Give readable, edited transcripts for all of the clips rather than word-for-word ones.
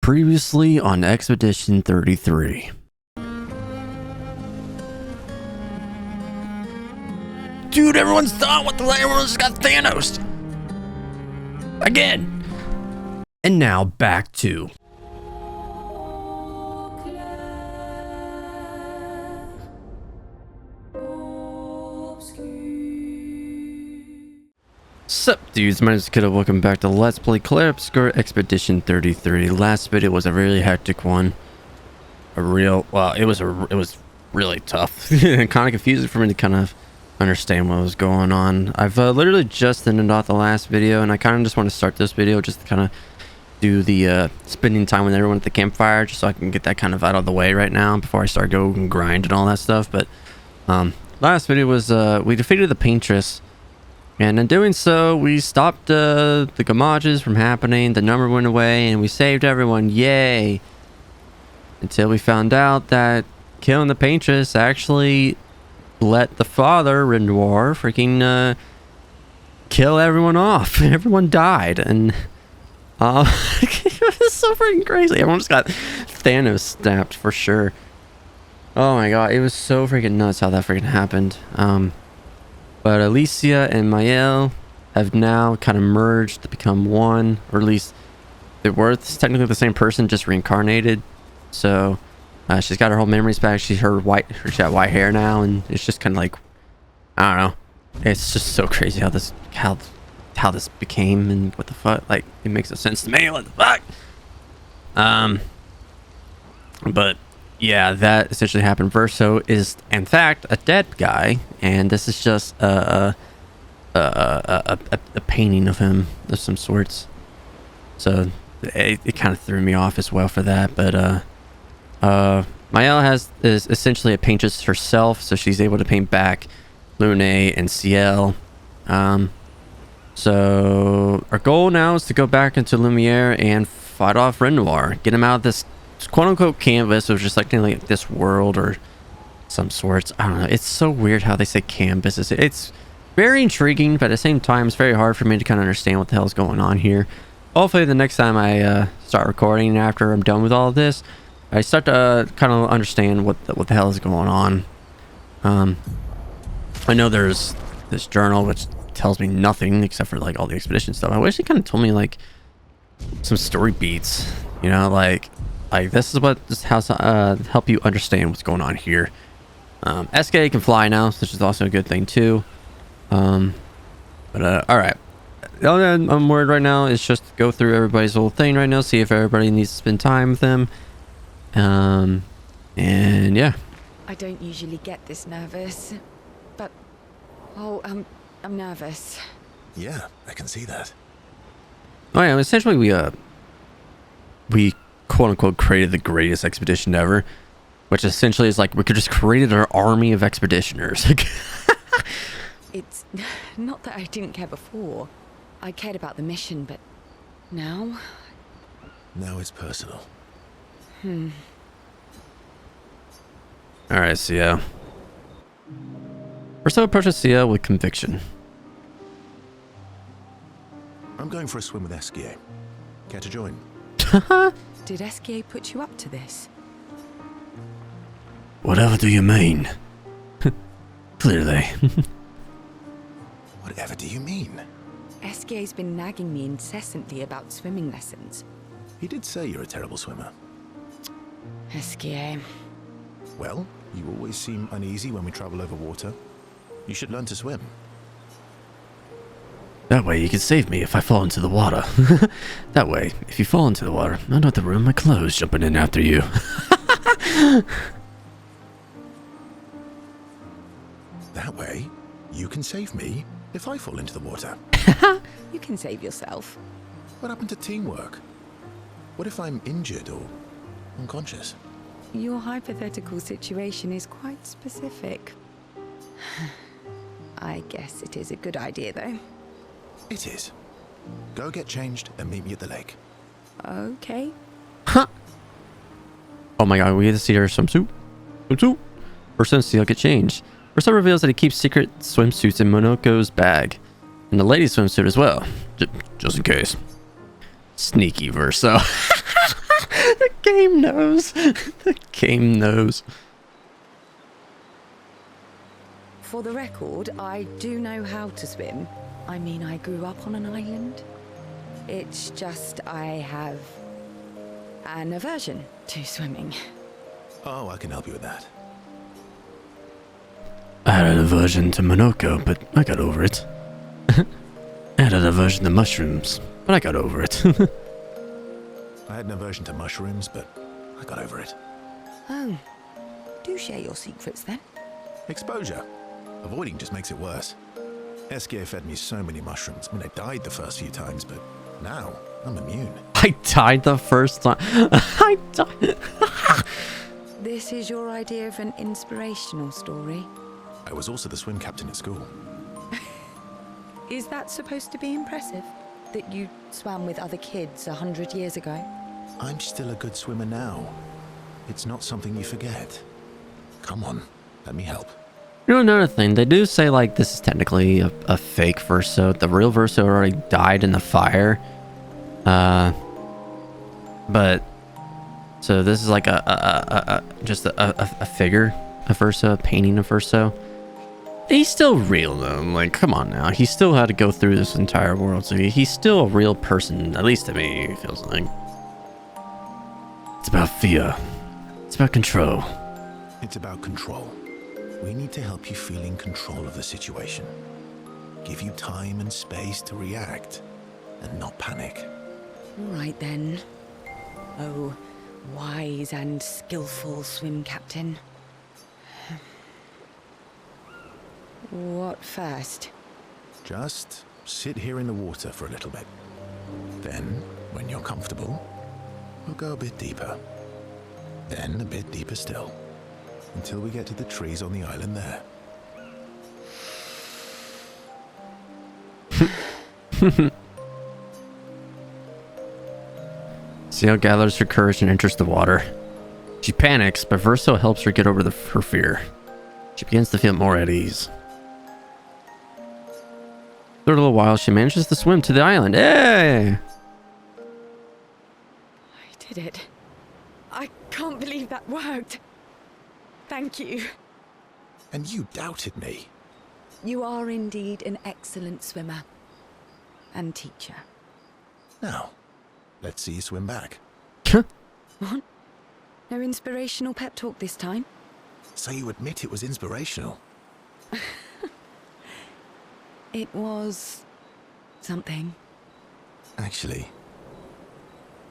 Previously on Expedition 33. Dude, everyone's done with the everyone just got Thanos. Again. And now back to Sup dudes, my name is MNIDakota. Welcome back to Let's Play Clair Obscur Expedition 33. Last video was a really hectic one. It was really tough. Kind of confusing for me to kind of understand what was going on. I've literally just ended off the last video, and I kind of just want to start this video just to kind of do the spending time with everyone at the campfire, just so I can get that kind of out of the way right now before I start going and grind and all that stuff. But last video was we defeated the Paintress. And in doing so, we stopped the gamages from happening, the number went away, and we saved everyone, yay! Until we found out that killing the Paintress actually let the father, Renoir, freaking kill everyone off. Everyone died, and it was so freaking crazy. Everyone just got Thanos snapped for sure. Oh my god, it was so freaking nuts how that freaking happened. But Alicia and Mael have now kind of merged to become one, or at least they were technically the same person, just reincarnated. So she's got her whole memories back. She's got white hair now, and it's just kind of like, I don't know. It's just so crazy how this became, and what the fuck. Like, it makes no sense to me. What the fuck? But yeah, that essentially happened. Verso is in fact a dead guy, and this is just a painting of him of some sorts. So it kind of threw me off as well for that. But Mael is essentially a paintress herself, so she's able to paint back Lune and Ciel. So our goal now is to go back into Lumiere and fight off Renoir, get him out of this quote-unquote canvas, which is like this world or some sorts. I don't know, it's so weird how they say canvas. It's very intriguing, but at the same time it's very hard for me to kind of understand what the hell is going on here. Hopefully the next time I start recording, after I'm done with all of this, I start to kind of understand what the hell is going on. I know there's this journal which tells me nothing except for like all the expedition stuff. I wish it kind of told me like some story beats, you know, like this is what this has help you understand what's going on here. SK can fly now, which is also a good thing too. All right. The only I'm worried right now is just go through everybody's whole thing right now, see if everybody needs to spend time with them. And yeah. I don't usually get this nervous, but I'm nervous. Yeah, I can see that. Oh yeah, essentially we quote-unquote created the greatest expedition ever, which essentially is like we could just created an army of expeditioners. It's not that I didn't care before. I cared about the mission, but now Now it's personal. Alright, Cia. We're still approaching Cia with conviction. I'm going for a swim with Esquier. Care to join? did SKA put you up to this? Whatever do you mean? Clearly. Whatever do you mean? SKA's been nagging me incessantly about swimming lessons. He did say you're a terrible swimmer. SKA. Well, you always seem uneasy when we travel over water. You should learn to swim. That way you can save me if I fall into the water. That way, if you fall into the water, I don't have to ruin my clothes jumping in after you. That way, you can save me if I fall into the water. You can save yourself. What happened to teamwork? What if I'm injured or unconscious? Your hypothetical situation is quite specific. I guess it is a good idea, though. It is. Go get changed and meet me at the lake. Okay. Huh. Oh my god, we get to see her swimsuit. First time Ciel get changed. Verso reveals that he keeps secret swimsuits in Monoko's bag. And the ladies' swimsuit as well. Just in case. Sneaky Verso. nose. The game nose. For the record, I do know how to swim. I mean, I grew up on an island. It's just I have an aversion to swimming. Oh, I can help you with that. I had an aversion to Monoko, but I got over it. I had an aversion to mushrooms, but I got over it. I had an aversion to mushrooms, but I got over it. Oh, do share your secrets then. Exposure. Avoiding just makes it worse. Eskia fed me so many mushrooms. I mean, I died the first few times, but now I'm immune. I died the first time. I died. This is your idea of an inspirational story. I was also the swim captain at school. Is that supposed to be impressive? That you swam with other kids 100 years ago? I'm still a good swimmer now. It's not something you forget. Come on, let me help. You know, another thing, they do say like this is technically a fake Verso. The real Verso already died in the fire. But so this is like just a figure of Verso, a painting of Verso. He's still real though. Like, come on now. He still had to go through this entire world, so he's still a real person. At least to me, it feels like. It's about fear. It's about control. It's about control. We need to help you feel in control of the situation. Give you time and space to react and not panic. All right then. Oh, wise and skillful swim captain. What first? Just sit here in the water for a little bit. Then, when you're comfortable, we'll go a bit deeper. Then a bit deeper still. Until we get to the trees on the island there. Seal gathers her courage and enters the water. She panics, but Verso helps her get over her fear. She begins to feel more at ease. After a little while, she manages to swim to the island. Hey! I did it. I can't believe that worked. Thank you. And you doubted me. You are indeed an excellent swimmer. And teacher. Now, let's see you swim back. What? No inspirational pep talk this time? So you admit it was inspirational? It was... something. Actually,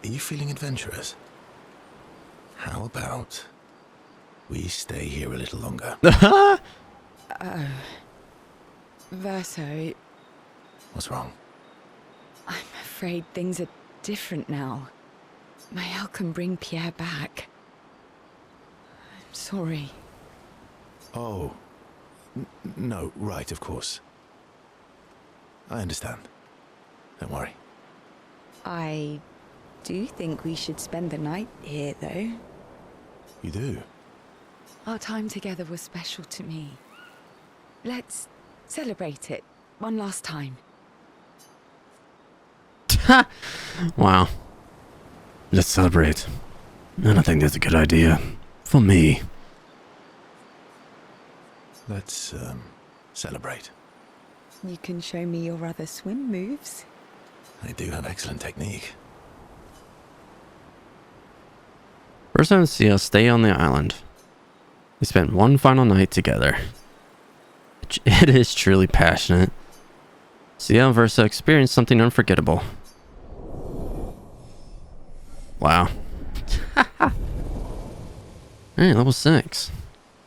are you feeling adventurous? How about we stay here a little longer? Verso, What's wrong? I'm afraid things are different now. My help can bring Pierre back. I'm sorry. Oh, no, right, of course. I understand. Don't worry. I do think we should spend the night here, though. You do? Our time together was special to me. Let's celebrate it one last time. Wow. Let's celebrate. And I think that's a good idea. For me. Let's, celebrate. You can show me your other swim moves. I do have excellent technique. Verso and Sia stay on the island. They spend one final night together. It is truly passionate. Sia and Verso experience something unforgettable. Wow. Hey, level 6.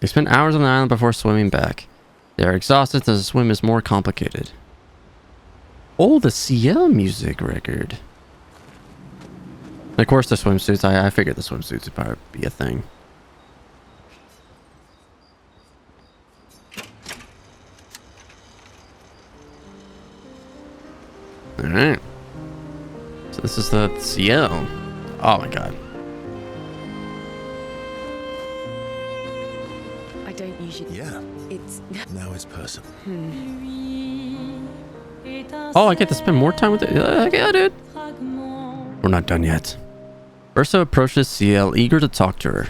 They spend hours on the island before swimming back. They are exhausted as the swim is more complicated. Oh, the CL music record. And of course the swimsuits. I figured the swimsuits would probably be a thing. Alright. So this is the CL. Oh my god. I don't usually... Yeah, It's... now it's personal. Oh, I get to spend more time with it. Yeah, dude. We're not done yet. Ursa approaches CL, eager to talk to her.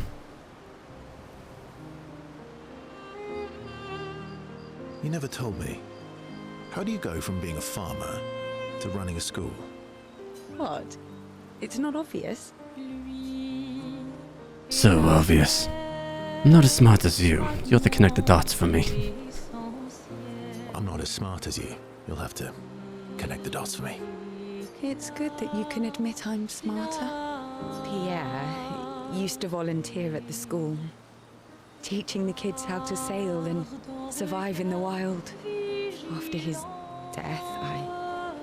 You never told me. How do you go from being a farmer to running a school? What? It's not obvious. So obvious. I'm not as smart as you. You'll have to connect the dots for me. I'm not as smart as you. You'll have to connect the dots for me. It's good that you can admit I'm smarter. Pierre used to volunteer at the school, teaching the kids how to sail and survive in the wild. After his death, I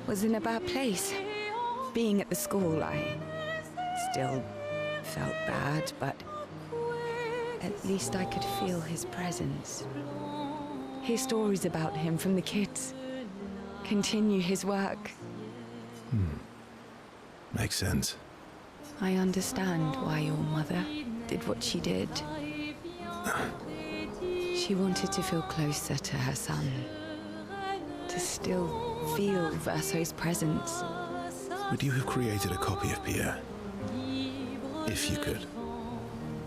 was in a bad place. Being at the school, I still felt bad, but at least I could feel his presence. Hear stories about him from the kids. Continue his work. Makes sense. I understand why your mother did what she did. She wanted to feel closer to her son. To still feel Verso's presence. Would you have created a copy of Pierre? If you could.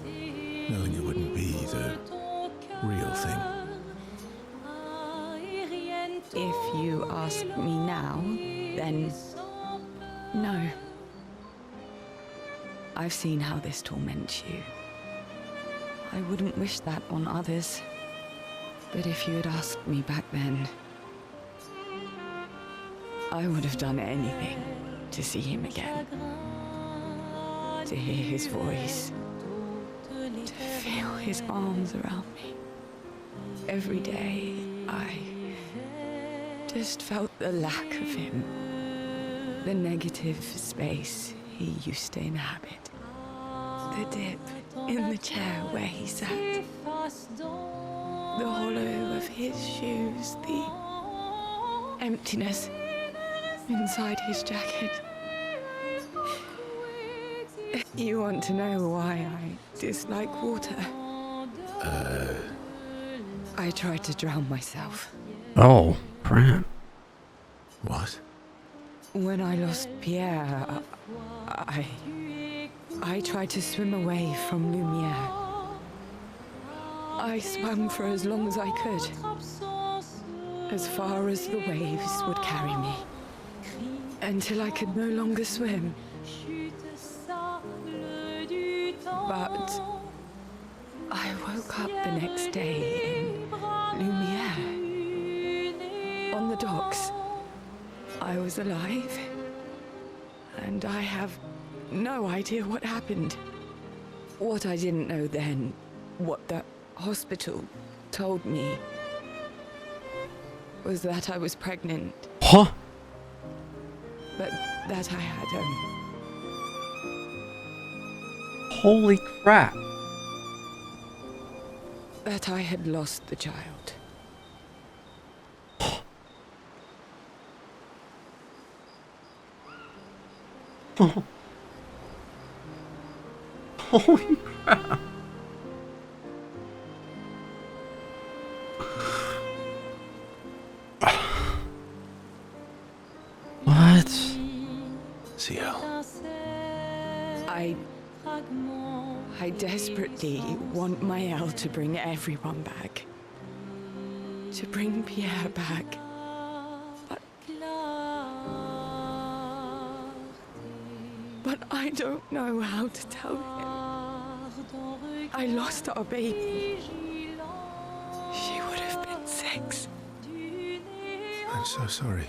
Knowing it wouldn't be the real thing. If you ask me now, then no. I've seen how this torments you. I wouldn't wish that on others. But if you had asked me back then, I would have done anything to see him again. To hear his voice. To feel his arms around me. Every day, I just felt the lack of him. The negative space he used to inhabit. The dip in the chair where he sat. The hollow of his shoes. The emptiness inside his jacket. You want to know why I dislike water? I tried to drown myself. Oh, crap. What? When I lost Pierre, I tried to swim away from Lumiere. I swam for as long as I could. As far as the waves would carry me. Until I could no longer swim. But I woke up the next day in Lumiere. On the docks. I was alive. And I have no idea what happened. What I didn't know then, what the hospital told me, was that I was pregnant. Huh? But that I had Holy crap. that I had lost the child. Holy crap. What? CL. I desperately want Maëlle to bring everyone back. To bring Pierre back. But I don't know how to tell him. I lost our baby. She would have been 6. I'm so sorry.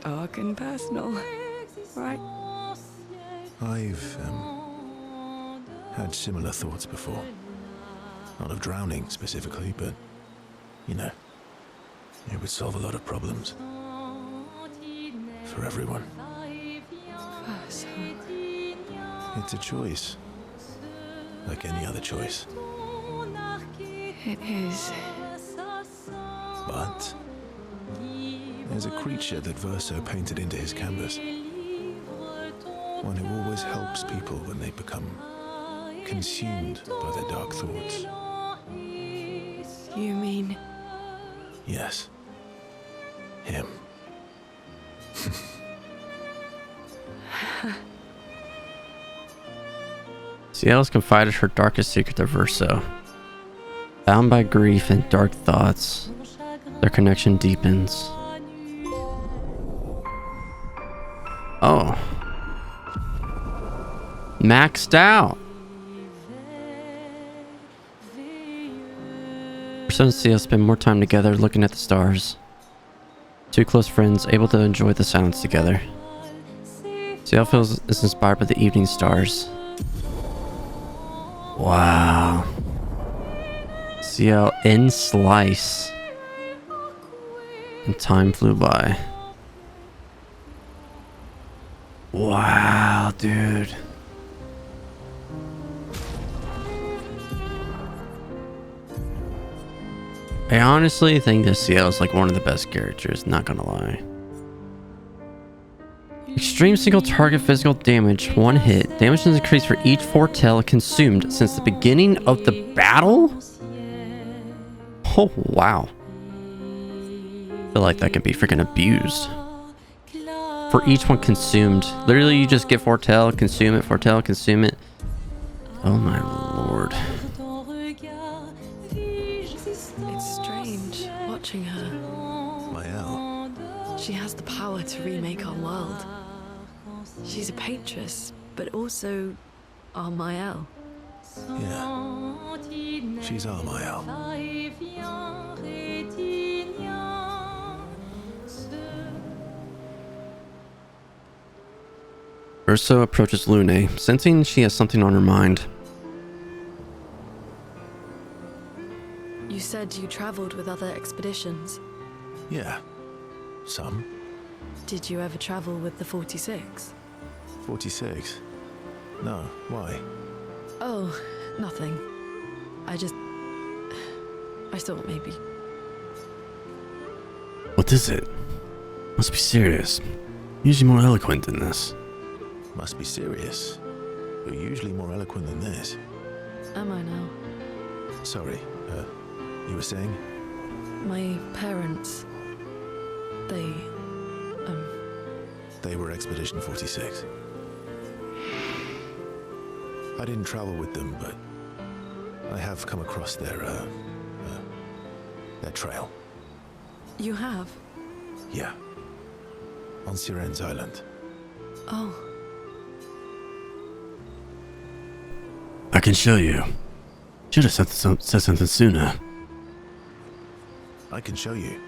Dark and personal, right? I've had similar thoughts before. Not of drowning specifically, but, you know, it would solve a lot of problems. For everyone. So, It's a choice. Like any other choice. it is. But there's a creature that Verso painted into his canvas. One who always helps people when they become consumed by their dark thoughts. You mean Yes. Him. Ciel's confided her darkest secret to Verso. Bound by grief and dark thoughts, their connection deepens. Oh. Maxed out. Verso and Ciel spend more time together looking at the stars. Two close friends able to enjoy the silence together. Ciel feels is inspired by the evening stars. Wow. Ciel in slice. And time flew by. Wow, dude. I honestly think that Ciel is like one of the best characters, not gonna lie. Extreme single target physical damage, one hit. Damage is increased for each foretell consumed since the beginning of the battle? Oh, wow. I feel like that can be freaking abused. For each one consumed. Literally, you just get foretell, consume it. Oh my lord. It's strange watching her. Mael. She has the power to remake our world. She's a Paintress, but also our Mael. Yeah. She's our Mael. Verso approaches Lune, sensing she has something on her mind. You said you traveled with other expeditions. Yeah. Some. Did you ever travel with the 46? 46? No, why? Oh, nothing. I thought maybe. What is it? Must be serious. Usually more eloquent than this. Must be serious. You're usually more eloquent than this. Am I now? Sorry, you were saying? My parents, they were Expedition 46. I didn't travel with them, but I have come across their trail. You have? Yeah. On Siren's Island. Oh. I can show you. Should have said something sooner. I can show you,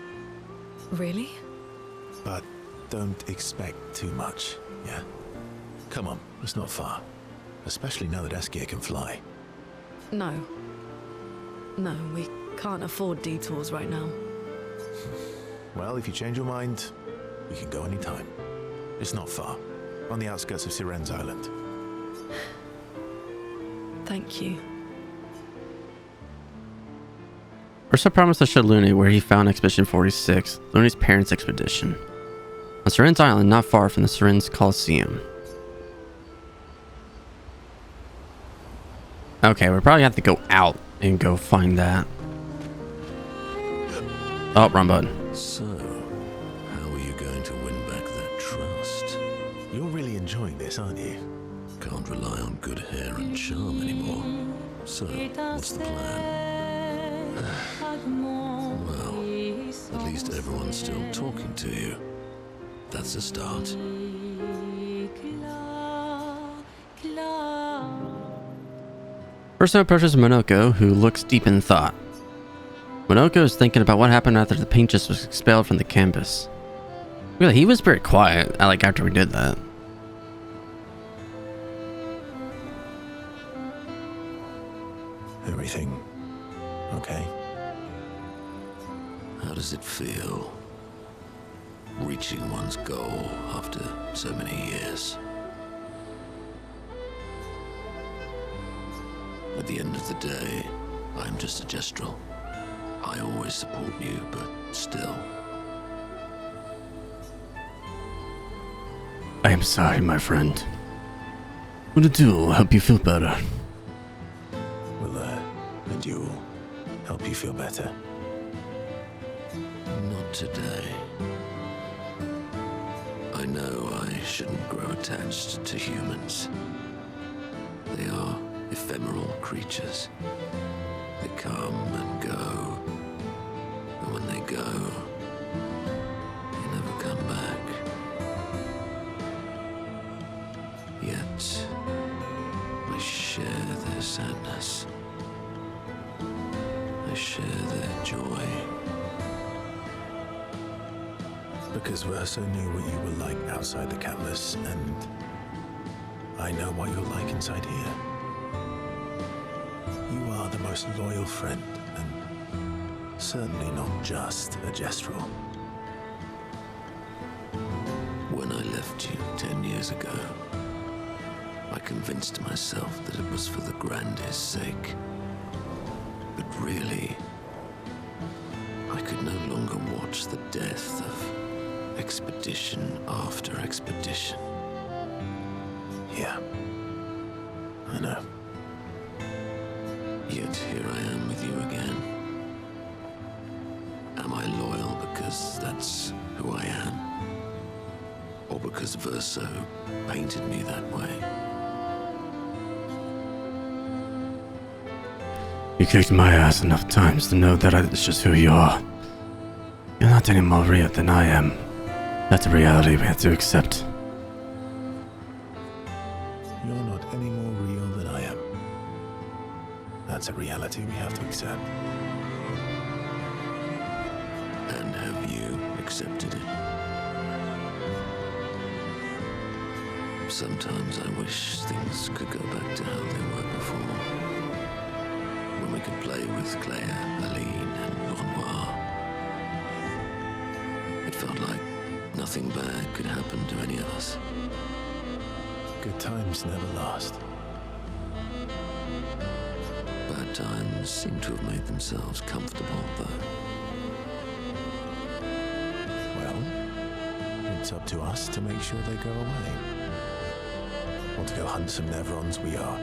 Really? but don't expect too much, yeah? Come on, it's not far. Especially now that Askia can fly. No. No, we can't afford detours right now. Well, if you change your mind, we can go anytime. It's not far. On the outskirts of Siren's Island. Thank you. Verso promised to show Lune where he found Expedition 46, Lune's parents' expedition. On Siren's Island, not far from the Siren's Coliseum. Okay, we probably have to go out and go find that. Oh, wrong button. So, how are you going to win back that trust? You're really enjoying this, aren't you? Can't rely on good hair and charm anymore. So, what's the plan? Well, at least everyone's still talking to you. That's a start. Verso approaches Monoko, who looks deep in thought. Monoko is thinking about what happened after the Paintress was expelled from the campus. Really, he was very quiet, after we did that. Everything okay? How does it feel? Reaching one's goal after so many years. At the end of the day, I'm just a gestural. I always support you, but still. I am sorry, my friend. Will the duel help you feel better? Will the duel help you feel better? Not today. I know I shouldn't grow attached to humans. They are ephemeral creatures. They come and go, and when they go, they never come back. Yet, I share their sadness. I share their joy. Because Verso knew what you were like outside the Catalyst, and I know what you're like inside here. You are the most loyal friend, and certainly not just a Gestrel. When I left you 10 years ago, I convinced myself that it was for the grandest sake. But really, I could no longer watch the death of expedition after expedition. Yeah, I know. Yet here I am with you again. Am I loyal because that's who I am? Or because Verso painted me that way? You kicked my ass enough times to know that it's just who you are. You're not any more real than I am. That's a reality we have to accept. You're not any more real than I am. That's a reality we have to accept. And have you accepted it? Sometimes I wish things could go back to how they were before. When we could play with Claire, Aline, and Renoir. It felt like nothing bad could happen to any of us. Good times never last. Bad times seem to have made themselves comfortable, though. Well, it's up to us to make sure they go away. Want to go hunt some Nevrons? We are.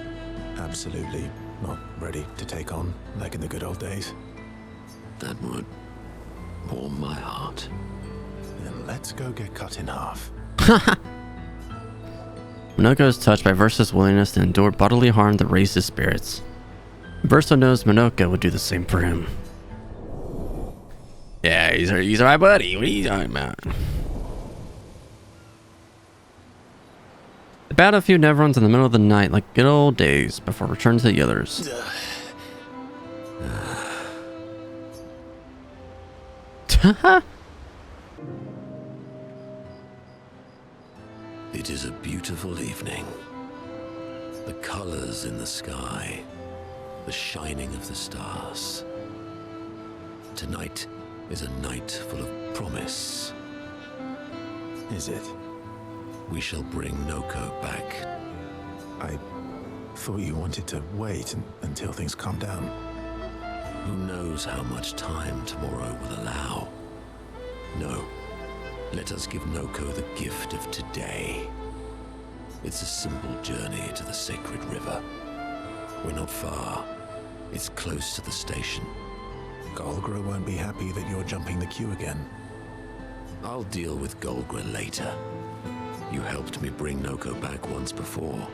Absolutely not ready to take on like in the good old days. That would warm my heart. Then let's go get cut in half. Monoko is touched by Verso's willingness to endure bodily harm that raised his spirits. Verso knows Monoko would do the same for him. Yeah, he's our buddy. What are you talking about? They battled a few Nevrons in the middle of the night like good old days before returning to the others. It is a beautiful evening. The colors in the sky, the shining of the stars. Tonight is a night full of promise. Is it? We shall bring Noko back. I thought you wanted to wait until things calm down. Who knows how much time tomorrow will allow? No. Let us give Noko the gift of today. It's a simple journey to the sacred river. We're not far. It's close to the station. Golgra won't be happy that you're jumping the queue again. I'll deal with Golgra later. You helped me bring Noko back once before.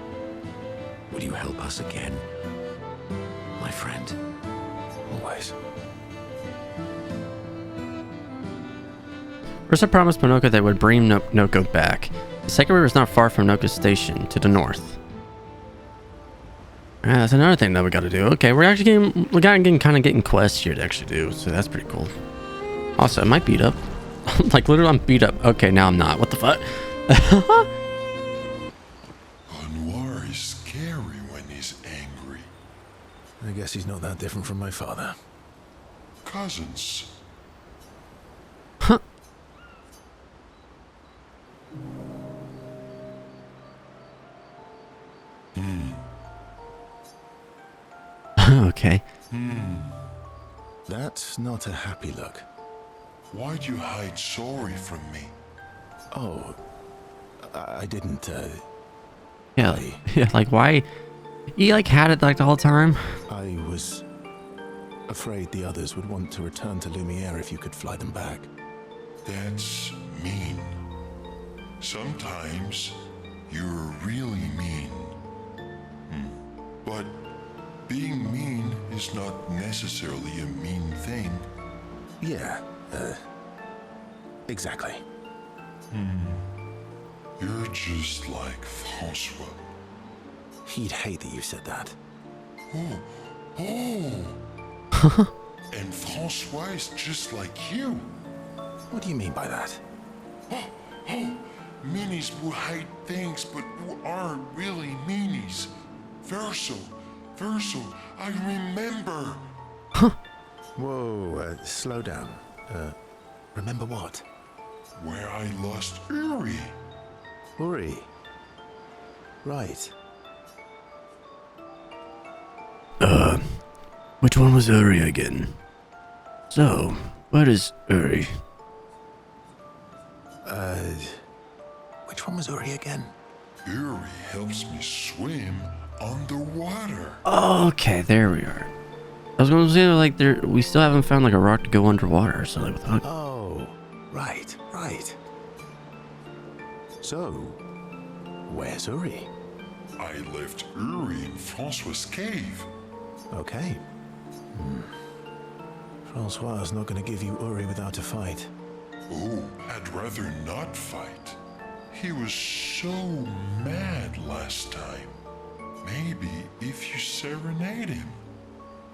Will you help us again, my friend? Always. Verso promised Monoko they would bring Noko back. The Sacred River is not far from Noko's station, to the north. That's another thing that we gotta do. Okay, we're actually getting quests here to actually do, so that's pretty cool. Also, am I beat up? Like, literally, I'm beat up. Okay, now I'm not. What the fuck? Anwar is scary when he's angry. I guess he's not that different from my father. Cousins. Huh. Okay. That's not a happy look. Why'd you hide sorry from me? Oh, I didn't, Yeah, yeah, like, why? You, like, had it, like, the whole time? I was afraid the others would want to return to Lumiere if you could fly them back. That's mean. Sometimes you're really mean. But being mean is not necessarily a mean thing. Yeah, exactly. You're just like Francois. He'd hate that you said that. And Francois is just like you. What do you mean by that? Meanies who hide things but who aren't really meanies. Verso, I remember. Whoa, slow down. Remember what? Where I lost Uri. Uri. Right. Which one was Uri again? So, what is Uri? Which one was Uri again? Uri helps me swim underwater. Okay, there we are. I was going to say, like, we still haven't found, like, a rock to go underwater or something. Oh, right. So, where's Uri? I left Uri in Francois' cave. Okay. Francois is not going to give you Uri without a fight. Oh, I'd rather not fight. He was so mad last time. Maybe if you serenade him.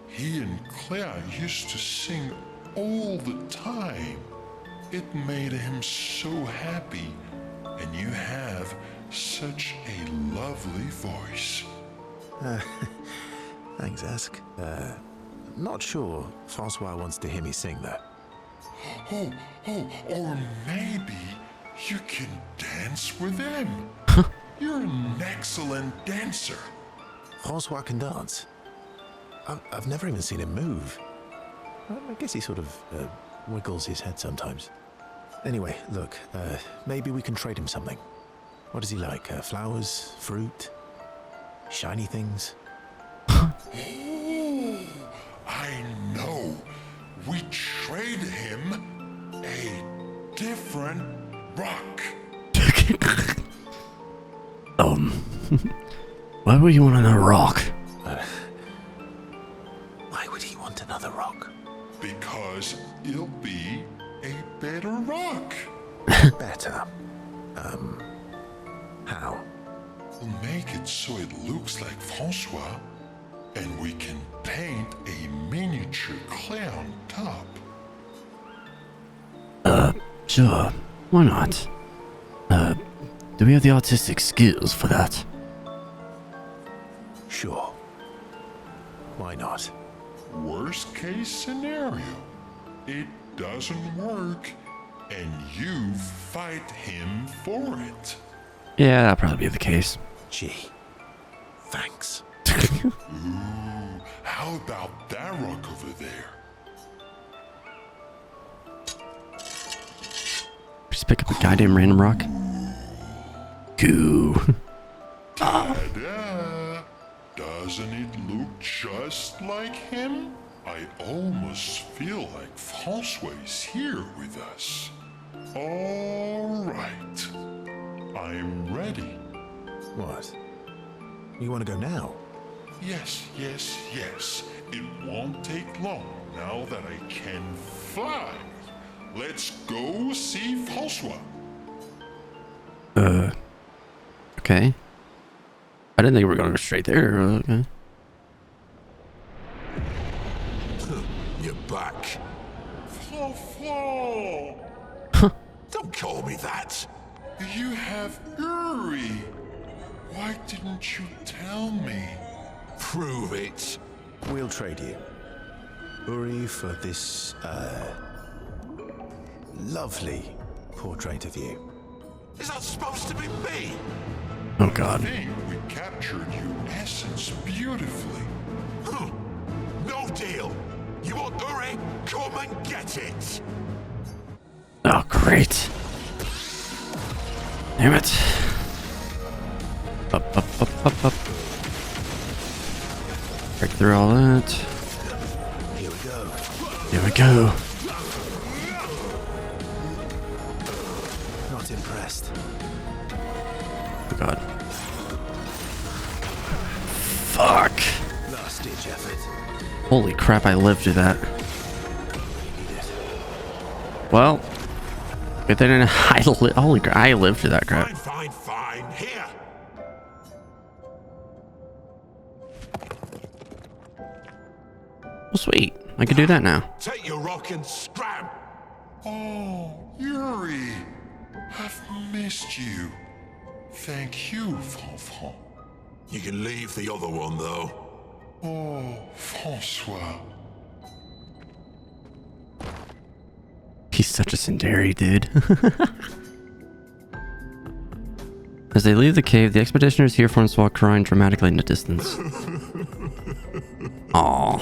He and Claire used to sing all the time. It made him so happy, and you have such a lovely voice. Thanks, Ask. Not sure Francois wants to hear me sing, though. Or maybe you can dance with him. You're an excellent dancer. Francois can dance. I've never even seen him move. I guess he sort of wiggles his head sometimes. Anyway, look, maybe we can trade him something. What does he like? Flowers? Fruit? Shiny things? I know. We trade him a different rock. Why would you want another rock? Why would he want another rock? Because it'll be a better rock. Better. How? We'll make it so it looks like Francois, and we can paint a miniature Clair on top. Sure. Why not? Do we have the artistic skills for that? Sure. Why not? Worst case scenario, it doesn't work, and you fight him for it. Yeah, that'll probably be the case. Gee. Thanks. Ooh, how about that rock over there? Just pick up a goddamn random rock. Goo. Ta-da! Doesn't it look just like him? I almost feel like Francois is here with us. All right. I'm ready. What? You want to go now? Yes. It won't take long now that I can fly. Let's go see Francois. Okay. I didn't think we were going to go straight there. Okay. You're back. Francois! Don't call me that. You have Uri. Why didn't you tell me? Prove it. We'll trade you. Uri for this, lovely portrait of you. Is that supposed to be me? Oh god. I think we captured your essence beautifully. No deal. You want Uri? Come and get it. Oh great. Damn it. Up. Break through all that. Here we go. Here we go. Not impressed. Oh god. Fuck. Last ditch effort. Holy crap, I lived through that. Well, good thing holy crap, I lived through that crap. Fine. Here. Well, sweet. I can do that now. Take your rock and scram. Oh, Yuri, I've missed you. Thank you, Fanfan. You can leave the other one, though. Oh, Francois. He's such a Sindari, dude. As they leave the cave, the expeditioners hear Francois crying dramatically in the distance. Aww.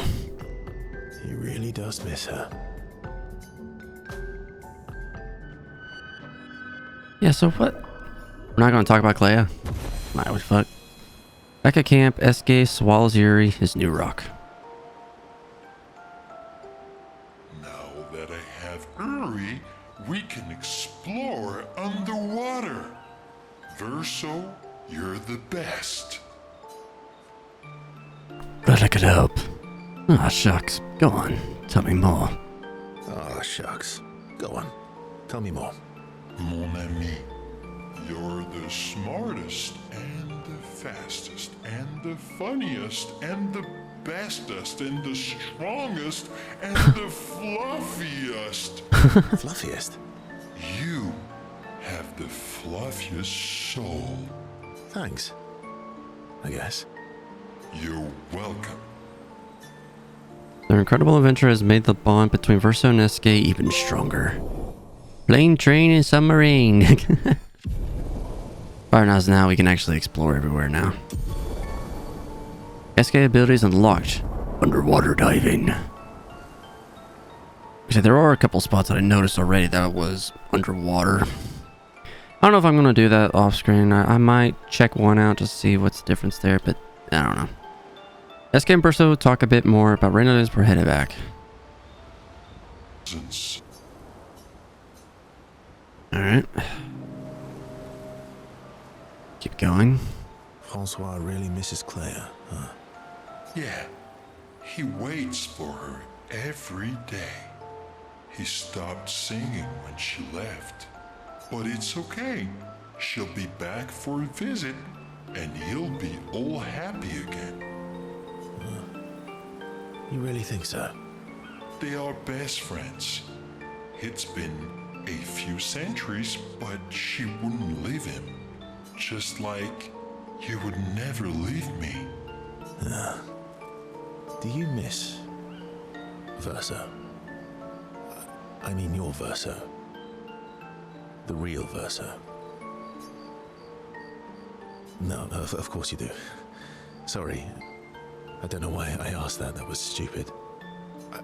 He really does miss her. Yeah, so what? We're not going to talk about Clair? Might we fuck. Back at camp, SK swallows Yuri his new rock. Now that I have Uri, we can explore underwater. Verso, you're the best. Glad I could help. Ah, shucks. Go on. Tell me more. Ah, shucks. Go on. Tell me more. Mon ami, you're the smartest and the fastest and the funniest and the bestest and the strongest and the fluffiest. Fluffiest? You have the fluffiest soul. Thanks. I guess. You're welcome. Their incredible adventure has made the bond between Verso and SK even stronger. Plane, train, and submarine. Firehouse now, we can actually explore everywhere now. SK abilities unlocked. Underwater diving. So there are a couple spots that I noticed already that was underwater. I don't know if I'm going to do that off screen. I might check one out to see what's the difference there, but I don't know. SK and Verso talk a bit more about readiness for headed back. Alright. Keep going. Francois really misses Clair, huh? Yeah, he waits for her every day. He stopped singing when she left. But it's okay. She'll be back for a visit, and he'll be all happy again. You really think so? They are best friends. It's been a few centuries, but she wouldn't leave him. Just like you would never leave me. Do you miss Verso? I mean your Verso. The real Verso. No, of course you do. Sorry. I don't know why I asked that. That was stupid.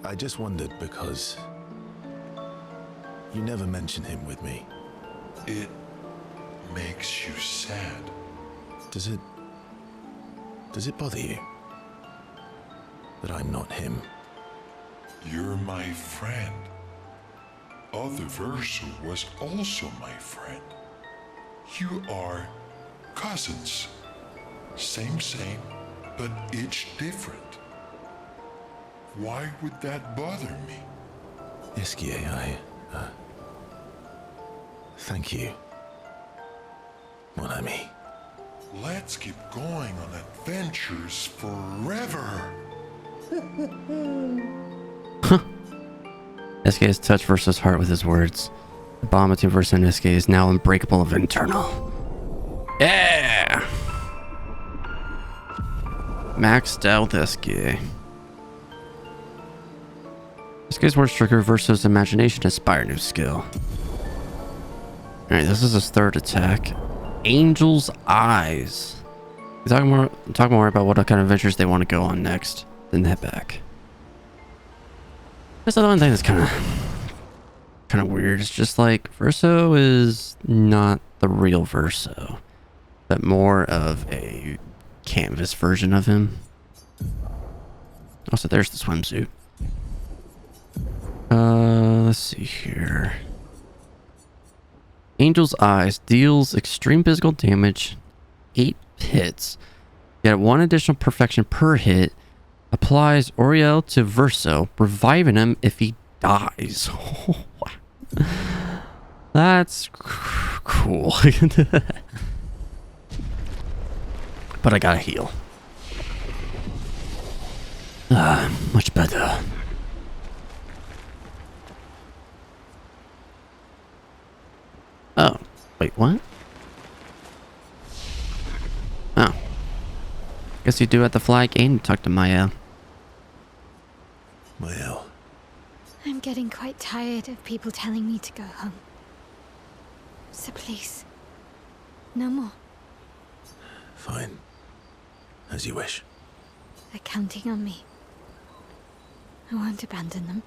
I just wondered because you never mention him with me. It makes you sad. Does it bother you that I'm not him? You're my friend. Other Verso was also my friend. You are cousins. Same, but each different. Why would that bother me? Esquier, thank you, mon ami. Let's keep going on adventures forever. SK has touched Verso's heart with his words. The bond between Verso and SK is now unbreakable of internal. Yeah! Maxed out SK. SK's words trigger Verso's imagination to inspire new skill. Alright, this is his third attack. Angel's Eyes. Talk more about what kind of adventures they want to go on next. Then head back. That's the one thing that's kind of weird. It's just like Verso is not the real Verso, but more of a canvas version of him. Also, there's the swimsuit. Let's see here. Angel's Eyes deals extreme physical damage 8 hits. Get 1 additional perfection per hit. Applies Oriel to Verso, reviving him if he dies. That's cool. But I gotta heal. Much better. Oh, wait, what? Oh. Guess you do have to fly again and talk to Maya. Mael, I'm getting quite tired of people telling me to go home. So please, no more. fine. As you wish. They're counting on me. I won't abandon them.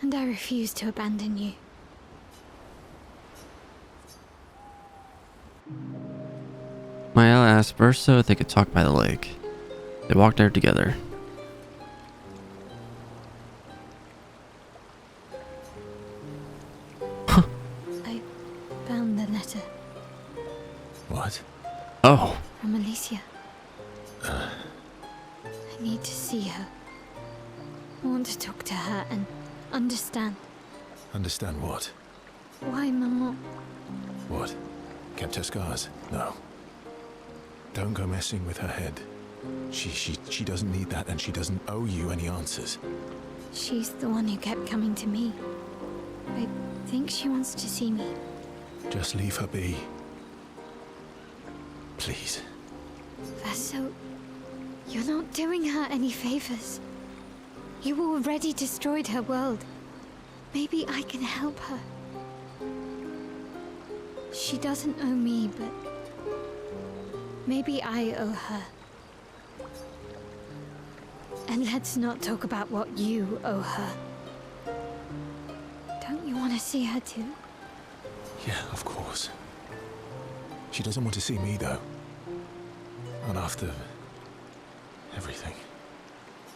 And I refuse to abandon you. Mael asked Verso if they could talk by the lake. They walked there together. I found the letter What? Oh. from Alicia. I need to see her. I want to talk to her and understand Understand what? why Maman. What? Kept her scars? No. Don't go messing with her head. She doesn't need that, and she doesn't owe you any answers. She's the one who kept coming to me. I think she wants to see me. Just leave her be. Please. Verso, you're not doing her any favors. You already destroyed her world. Maybe I can help her. She doesn't owe me, but maybe I owe her. And let's not talk about what you owe her. Don't you want to see her too? Yeah, of course. She doesn't want to see me, though. Not after everything.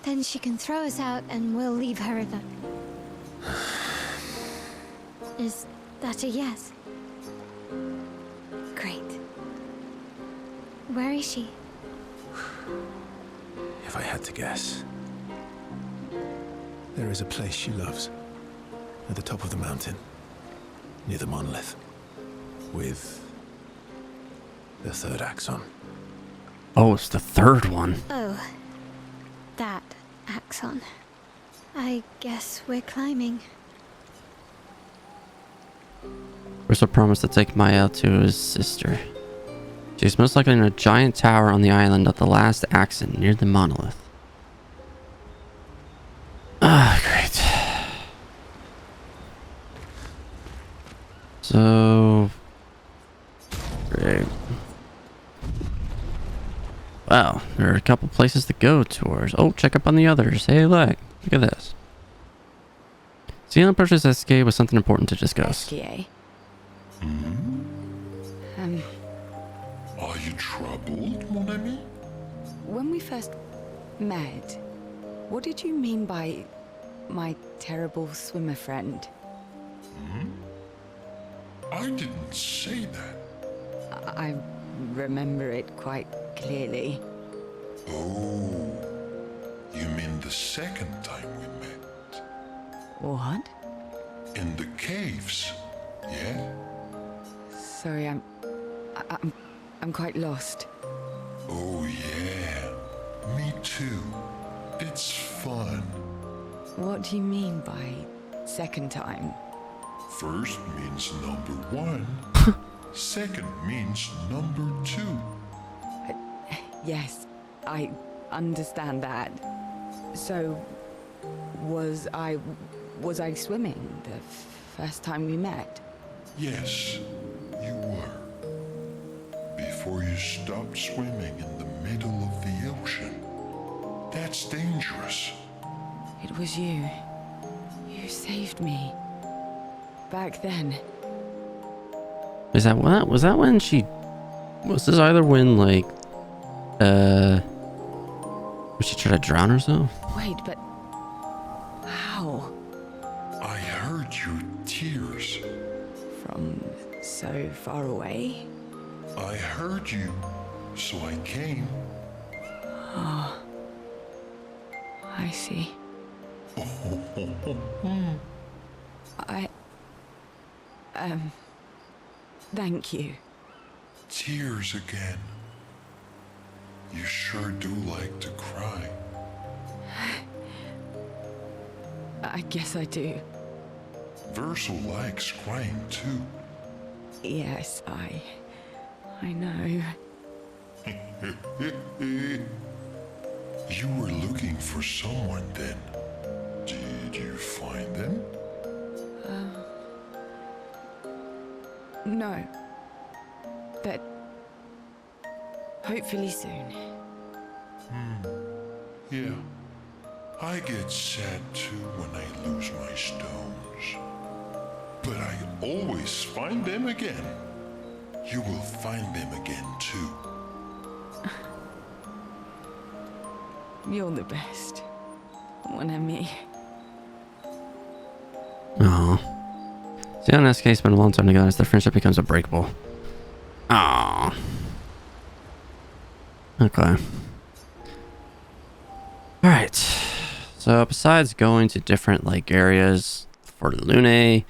Then she can throw us out and we'll leave her alone. Is that a yes? Great. Where is she? If I had to guess, there is a place she loves. At the top of the mountain. Near the monolith. With the third axon. Oh, it's the third one. Oh, that axon. I guess we're climbing. Verso promised to take Maya to his sister. She's most likely in a giant tower on the island of the last axon near the monolith. Ah, great. So... great. Wow, there are a couple places to go towards. Oh, check up on the others. Hey, look at this. Zealand approaches SK with something important to discuss. SKA. Are you troubled, mon ami? When we first met, what did you mean by my terrible swimmer friend? I didn't say that. I remember it quite clearly. Oh, you mean the second time we met? What? In the caves, yeah? Sorry, I'm quite lost. Oh yeah, me too. It's fun. What do you mean by second time? First means number one. Second means number two. Yes, I understand that. So, was I swimming the first time we met? Yes, you were. Before you stopped swimming in the middle of the ocean. That's dangerous. It was you. You saved me. Back then. Is that what? Was that when she... Was this either when, like... Was she trying to drown herself? Wait, but... how? I heard your tears. From so far away? I heard you, so I came. Oh, I see. Thank you. Tears again. You sure do like to cry. I guess I do. Versal likes crying too. Yes, I know. You were looking for someone then. Did you find them? No. But hopefully soon. Yeah. I get sad too when I lose my stones. But I always find them again. You will find them again too. You're the best. One and me. Oh. See, on SK, it's been a long time together as their friendship becomes unbreakable. Oh. Okay. Alright. So, besides going to different, like, areas for Lune,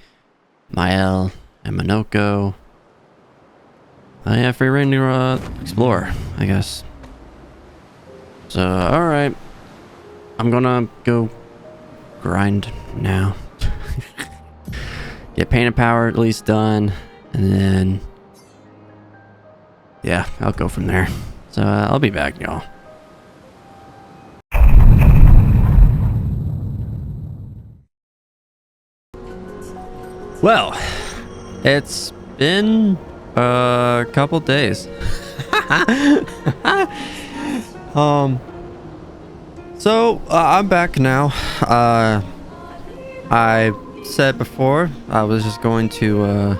Mael, and Monoko, I have free reign to explore, I guess. So, alright. I'm gonna go grind now. Get pain and power at least done, and then yeah, I'll go from there. So I'll be back, y'all. Well, it's been a couple days. So I'm back now. I said before I was just going to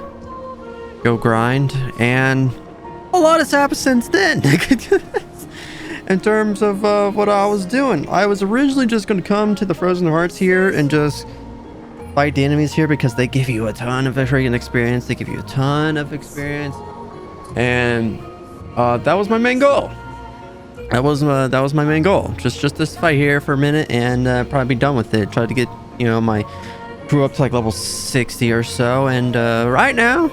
go grind, and a lot has happened since then. In terms of what I was doing, I was originally just going to come to the Frozen Hearts here and just fight the enemies here because they give you a ton of freaking experience. They give you a ton of experience, and that was my main goal. That was my main goal. Just this fight here for a minute and probably be done with it. Try to get, you know, my crew up to like level 60 or so, and right now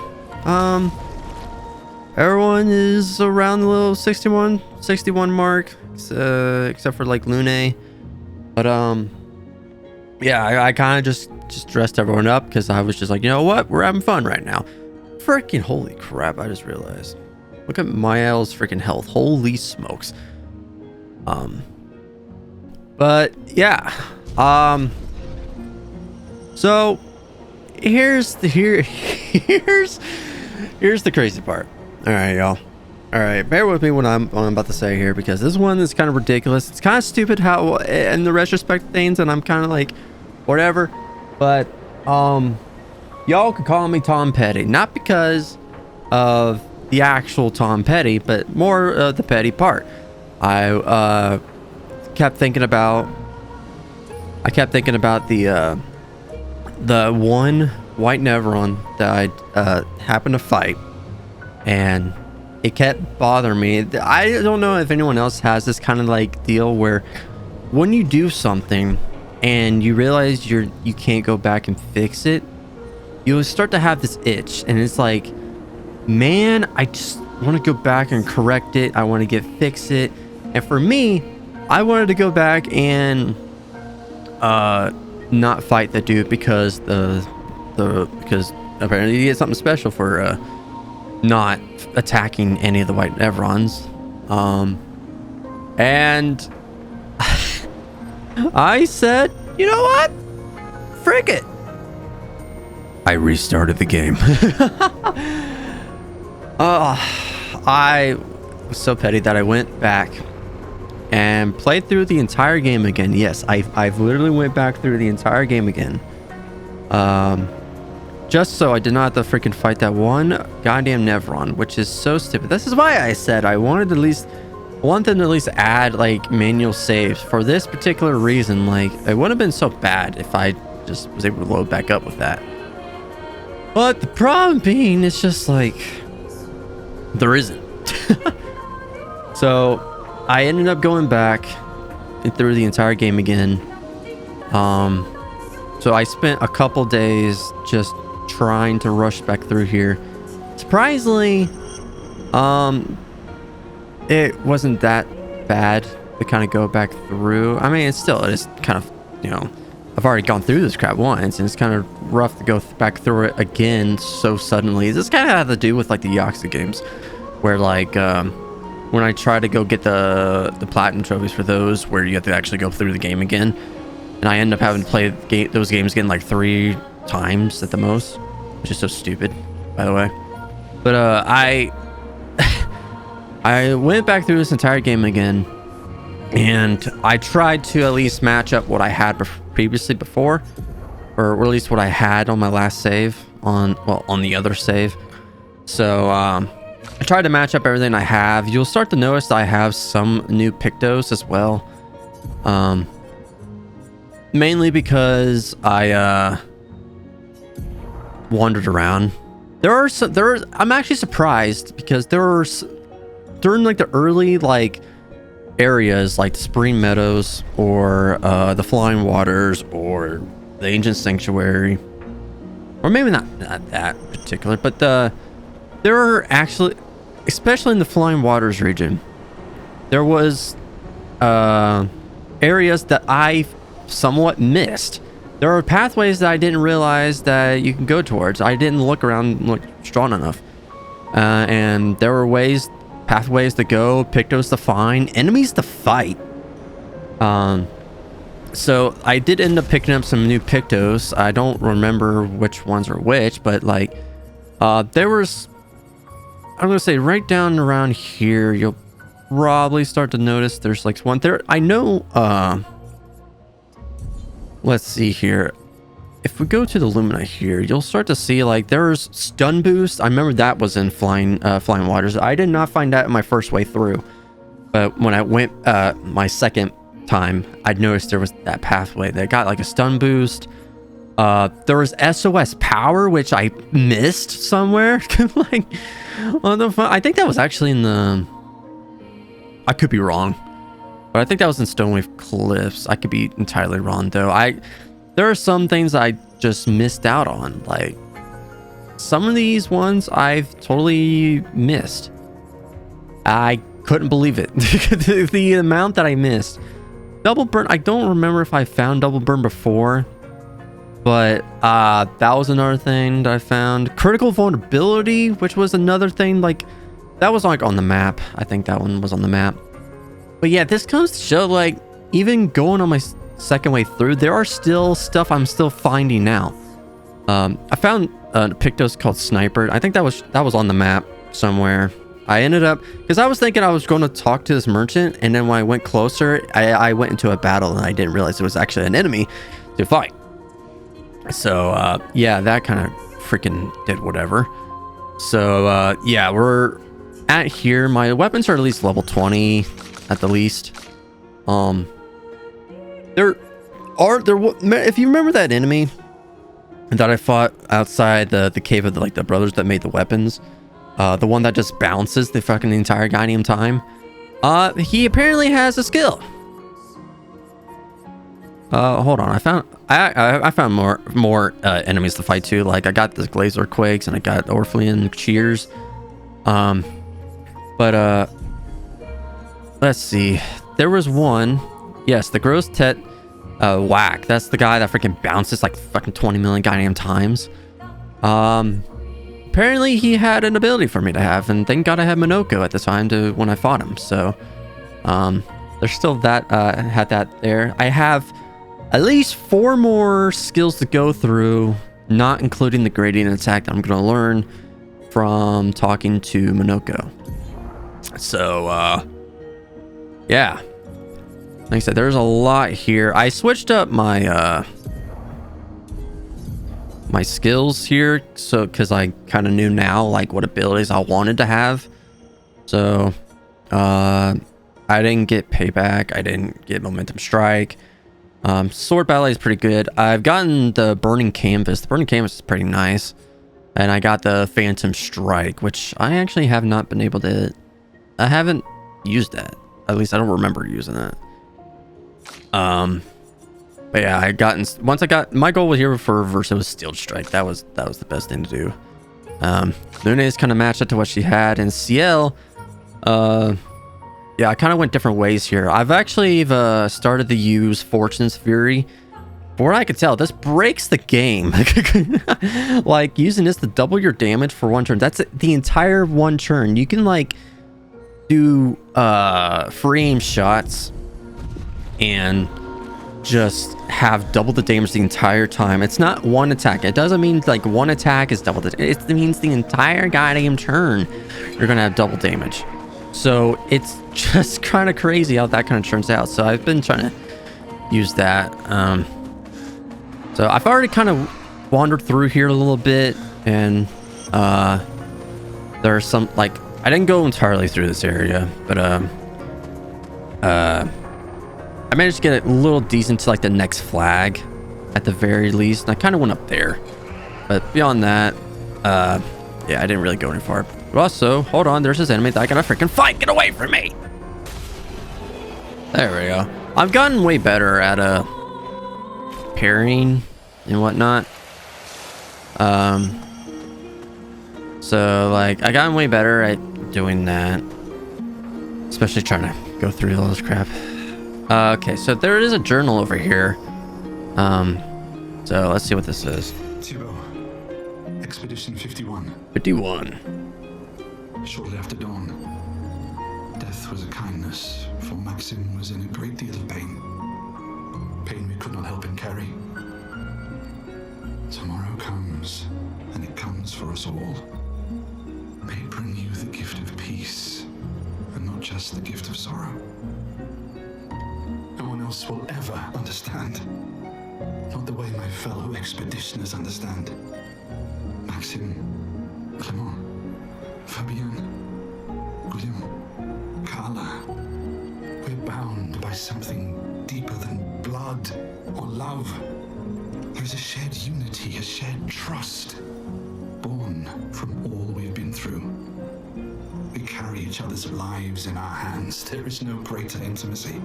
everyone is around the little 61 mark, except for like Lune. But yeah, I kind of just dressed everyone up because I was just like, you know what, we're having fun right now. Freaking holy crap, I just realized, look at Mael's freaking health. Holy smokes. But yeah, so here's the crazy part. All right, y'all. All right, bear with me what I'm about to say here, because this one is kind of ridiculous. It's kind of stupid how in the retrospect things, and I'm kind of like whatever. But y'all could call me Tom Petty, not because of the actual Tom Petty, but more the petty part. I kept thinking about the one white Neveron that I happened to fight, and it kept bothering me. I don't know if anyone else has this kind of like deal where when you do something and you realize you can't go back and fix it, you'll start to have this itch, and it's like, man, I just want to go back and correct it. I want to fix it. And for me, I wanted to go back and not fight the dude because because apparently you get something special for not attacking any of the white Neverons. And I said, you know what? Frick it. I restarted the game. I was so petty that I went back and played through the entire game again. Yes, I've literally went back through the entire game again. Just so I did not have to freaking fight that one goddamn Neveron, which is so stupid. This is why I said I wanted to at least add like manual saves for this particular reason. Like, it wouldn't have been so bad if I just was able to load back up with that. But the problem being, it's just like there isn't. So I ended up going back through the entire game again. So I spent a couple days just trying to rush back through here. Surprisingly, it wasn't that bad to kind of go back through. I mean, it is kind of, you know, I've already gone through this crap once, and it's kind of rough to go back through it again so suddenly. This kind of had to do with like the Yakuza games, where like when I try to go get the platinum trophies for those, where you have to actually go through the game again, and I end up having to play those games again like 3 times at the most, which is so stupid, by the way. But I went back through this entire game again, and I tried to at least match up what I had previously before, or at least what I had on my last save on the other save. So I tried to match up everything I have. You'll start to notice that I have some new pictos as well, mainly because I wandered around. I'm actually surprised, because during like the early like areas like the Spring Meadows or the Flying Waters or the Ancient Sanctuary, or maybe not that particular, but there are actually, especially in the Flying Waters region, there was areas that I somewhat missed. There are pathways that I didn't realize that you can go towards. I didn't look strong enough, and there were pathways to go, pictos to find, enemies to fight. So I did end up picking up some new pictos. I don't remember which ones are which, but like there was, I'm gonna say right down around here, you'll probably start to notice there's like one there. I know, let's see here. If we go to the Lumina here, you'll start to see like there's stun boost. I remember that was in Flying Waters. I did not find that in my first way through, but when I went my second time, I noticed there was that pathway that got like a stun boost. There was SOS power, which I missed somewhere. Like, I think that was actually in the, I could be wrong, but I think that was in Stonewave Cliffs. I could be entirely wrong though. There are some things I just missed out on. Like some of these ones I've totally missed. I couldn't believe it. The amount that I missed. Double burn, I don't remember if I found double burn before, but that was another thing that I found. Critical vulnerability, which was another thing, like that was like on the map. I think that one was on the map. But yeah, this comes to show like even going on my second way through, there are still stuff I'm still finding now. I found a pictos called Sniper. I think that was on the map somewhere. I ended up, because I was thinking I was going to talk to this merchant, and then when I went closer, I went into a battle and I didn't realize it was actually an enemy to fight. So yeah, that kind of freaking did whatever. So yeah, we're at here. My weapons are at least level 20 at the least. If you remember that enemy that I fought outside the cave of the brothers that made the weapons, the one that just bounces the fucking entire goddamn time, he apparently has a skill. Hold on, I found more enemies to fight too. Like I got the Glazer Quakes and I got Orphean Cheers. But let's see. There was one. Yes, the Gross Tet Whack. That's the guy that freaking bounces like fucking 20 million goddamn times. Apparently he had an ability for me to have, and thank God I had Monoko at the time when I fought him. So there's still that had that there. I have at least 4 more skills to go through, not including the gradient attack that I'm going to learn from talking to Monoko. So yeah, like I said, there's a lot here. I switched up my my skills here, so because I kind of knew now like what abilities I wanted to have. So I didn't get Payback, I didn't get Momentum Strike. Sword Ballet is pretty good. I've gotten the Burning Canvas. The Burning Canvas is pretty nice, and I got the Phantom Strike, which I actually have not been able to. I haven't used that. At least I don't remember using that. But yeah, once I got my goal here for reverse, it was Steel Strike. That was the best thing to do. Lune's kind of matched up to what she had, and Ciel, yeah, I kind of went different ways here. I've actually started to use Fortune's Fury. For what I can tell, this breaks the game. Like, using this to double your damage for one turn. That's the entire one turn. You can, like, do free aim shots and just have double the damage the entire time. It's not one attack. It doesn't mean, like, one attack is double the... It means the entire goddamn turn you're going to have double damage. So, it's just kind of crazy how that kind of turns out. So, I've been trying to use that. So I've already kind of wandered through here a little bit, and there are some, like, I didn't go entirely through this area, but I managed to get a little decent to, like, the next flag at the very least, and I kind of went up there. But beyond that, yeah, I didn't really go any far. But also, hold on, there's this enemy that I gotta freaking fight. Get away from me! There we go. I've gotten way better at parrying and whatnot. So, like, I gotten way better at doing that, especially trying to go through all this crap. Okay, so there is a journal over here. So let's see what this is. Thibaut, Expedition 51. 51. Shortly after dawn, death was a kindness, for Maxim was in a great deal of pain. Pain we could not help him carry. Tomorrow comes, and it comes for us all. May it bring you the gift of peace, and not just the gift of sorrow. No one else will ever understand. Not the way my fellow expeditioners understand. Maxim, Clement, Fabienne, Guillaume, Carla. We're bound by something deeper than blood or love. There is a shared unity, a shared trust, born from all we've been through. We carry each other's lives in our hands. There is no greater intimacy.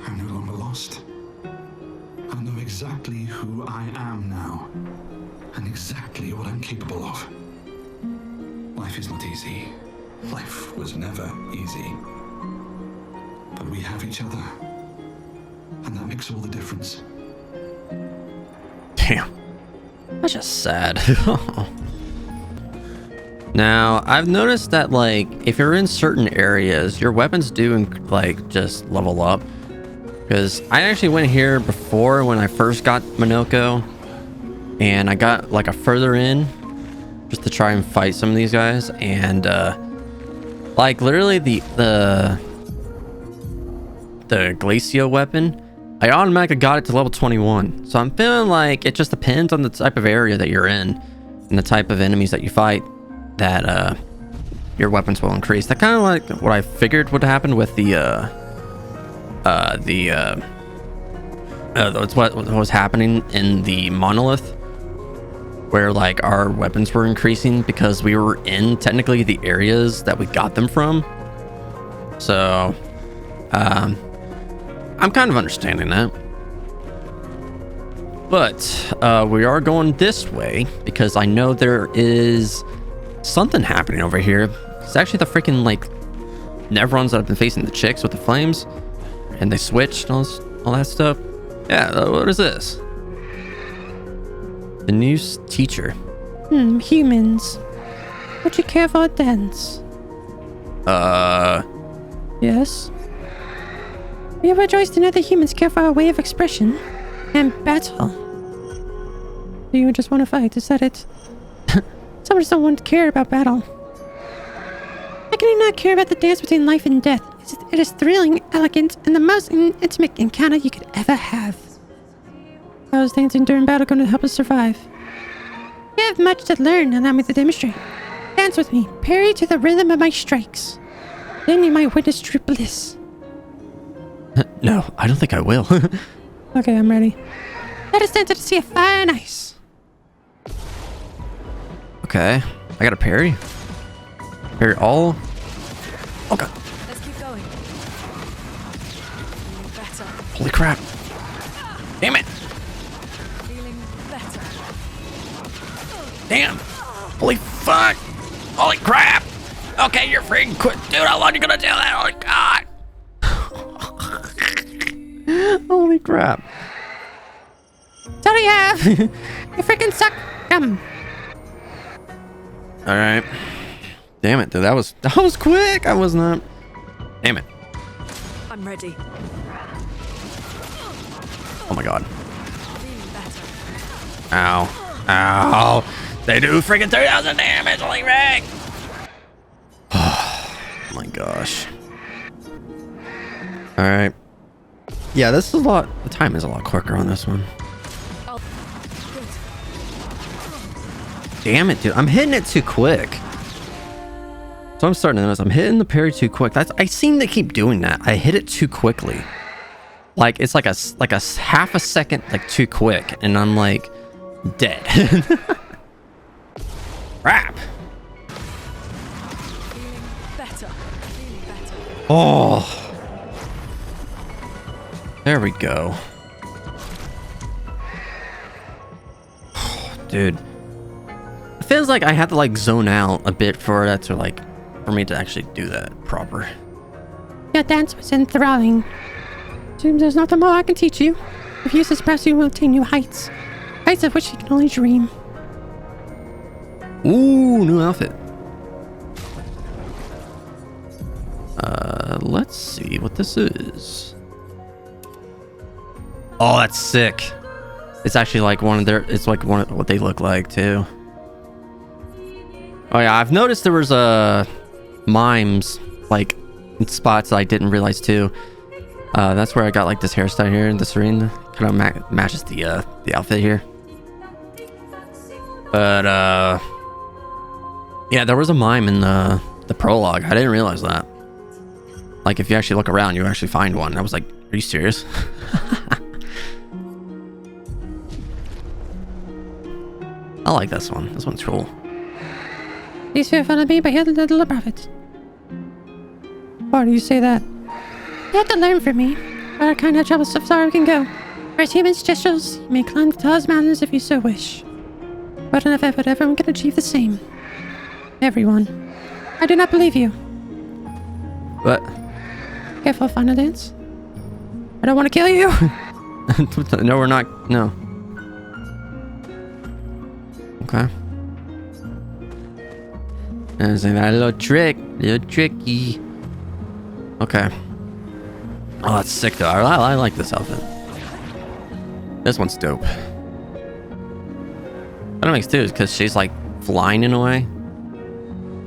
I'm no longer lost. I know exactly who I am now, and exactly what I'm capable of. Life is not easy. Life was never easy. But we have each other, and that makes all the difference. Damn. That's just sad. Now, I've noticed that, like, if you're in certain areas, your weapons do, like, just level up. Because I actually went here before when I first got Monoko, and I got, like, a further in just to try and fight some of these guys, and like, literally the Glacio weapon, I automatically got it to level 21. So I'm feeling like it just depends on the type of area that you're in and the type of enemies that you fight, that your weapons will increase. That kind of like what I figured would happen with that's what was happening in the monolith, where, like, our weapons were increasing because we were in technically the areas that we got them from. So I'm kind of understanding that. But we are going this way because I know there is something happening over here. It's actually the freaking, like, Nevrons that have been facing the chicks with the flames, and they switched and all that stuff. Yeah, what is this? The new teacher. Humans. Would you care for a dance? Yes? We have rejoiced to know that humans care for our way of expression and battle. Do you just want to fight? Is that it? Some just don't want to care about battle. How can you not care about the dance between life and death? It is thrilling, elegant, and the most intimate encounter you could ever have. How is dancing during battle going to help us survive? You have much to learn, allow me to demonstrate. Dance with me, parry to the rhythm of my strikes. Then you might witness true bliss. No, I don't think I will. Okay, I'm ready. Let us dance to the sea of fire and ice. Okay, I got a parry. Parry all Oh god. Let's keep going. Feeling better. Holy crap. Damn it. Feeling better. Damn. Holy fuck. Holy crap. Okay, you're freaking quick. Dude, how long are you gonna do that? Holy god. Holy crap. Sorry, yeah. You freaking suck. Come. All right. Damn it, dude. That was quick. I was not. Damn it. I'm ready. Oh my god. Feeling better. Ow. Ow. They do freaking 3,000 damage. Holy wreck. Oh my gosh. All right. Yeah, this is a lot. The time is a lot quicker on this one. Oh, good. Damn it, dude. I'm hitting it too quick. So I'm starting to notice I'm hitting the parry too quick. I seem to keep doing that. I hit it too quickly. Like it's like a half a second like too quick, and I'm like dead. Crap. Feeling better. Feeling better. Oh. There we go. Dude. It feels like I have to like zone out a bit for that to like for me to actually do that proper. Your dance was enthralling. Seems there's nothing more I can teach you. If you use this press, you will attain new heights. Heights of which you can only dream. Ooh, new outfit. Let's see what this is. Oh, that's sick. It's actually like one of their, it's like one of what they look like too. Oh yeah, I've noticed there was mimes like in spots that I didn't realize too. That's where I got like this hairstyle here in this ring. Kind of matches the outfit here. But yeah, there was a mime in the prologue. I didn't realize that. Like if you actually look around, you actually find one. I was like, are you serious? I like this one. This one's cool. Please feel fun of me, but here's a little profit. Why do you say that? You have to learn from me. What kind of trouble so far we can go. Whereas humans gestures, you may climb the tallest mountains if you so wish. But enough effort, everyone can achieve the same. Everyone. I do not believe you. What? Careful, final dance. I don't want to kill you. No, we're not. No. Okay. There's a little tricky. Okay. Oh, that's sick though. I like this outfit. This one's dope. That makes too is because she's like flying in a way.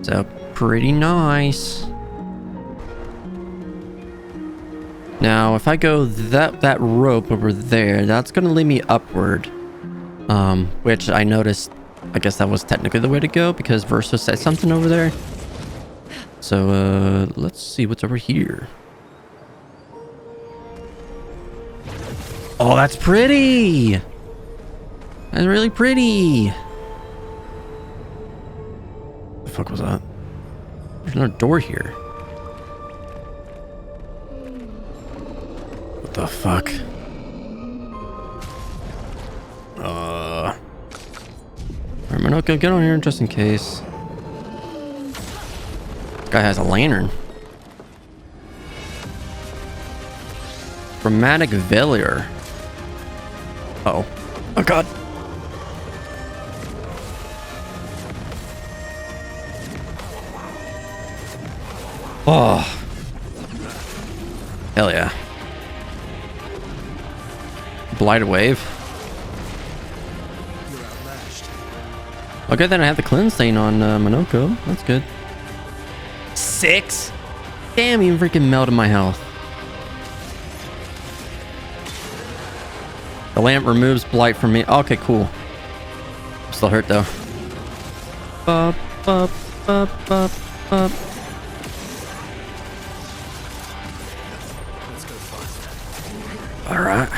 So pretty nice. Now, if I go that rope over there, that's gonna lead me upward. Which I noticed. I guess that was technically the way to go because Verso said something over there. So let's see what's over here. Oh, that's pretty. That's really pretty. What the fuck was that? There's another door here. What the fuck? I'm not gonna get on here just in case. This guy has a lantern. Dramatic Veilleur. Uh-oh. Oh god. Oh. Hell yeah. Blighted Wave. Okay, then I have the cleanse stain on Monoko. That's good. 6? Damn, you freaking melted my health. The lamp removes blight from me. Okay, cool. I'm still hurt though. Bup, bup, bup, bup, bup. Alright.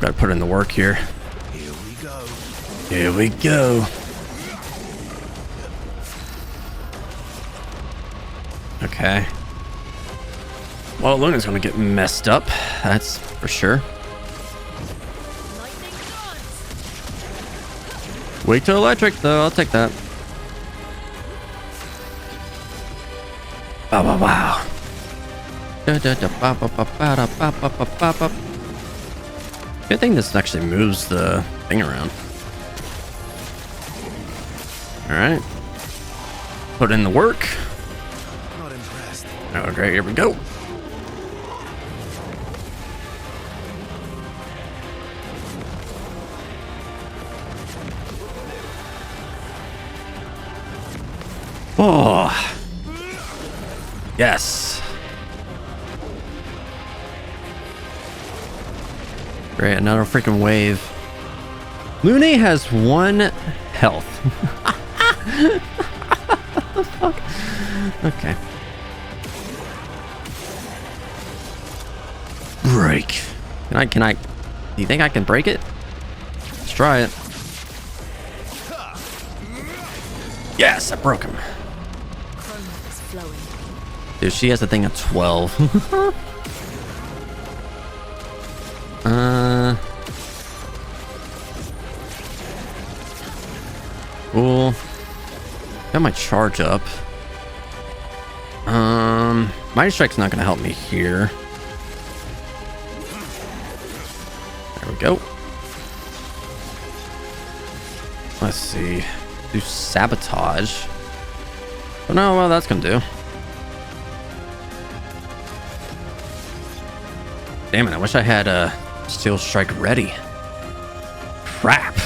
Gotta put in the work here. Here we go. Okay. Well, Luna's gonna get messed up. That's for sure. Wait till electric, though. I'll take that. Wow, wow, wow. Good thing this actually moves the thing around. Alright. Put in the work. Not impressed. Oh, great. Here we go. Oh. Yes. Great, another freaking wave. Lune has 1 health. What the fuck? Okay. Break. Can I? Do you think I can break it? Let's try it. Yes, I broke him. Dude, she has a thing of 12. Cool. Got my charge up. Mighty Strike's not gonna help me here. There we go. Let's see. Do sabotage. But no, well, that's gonna do. Damn it, I wish I had a Steel Strike ready. Crap.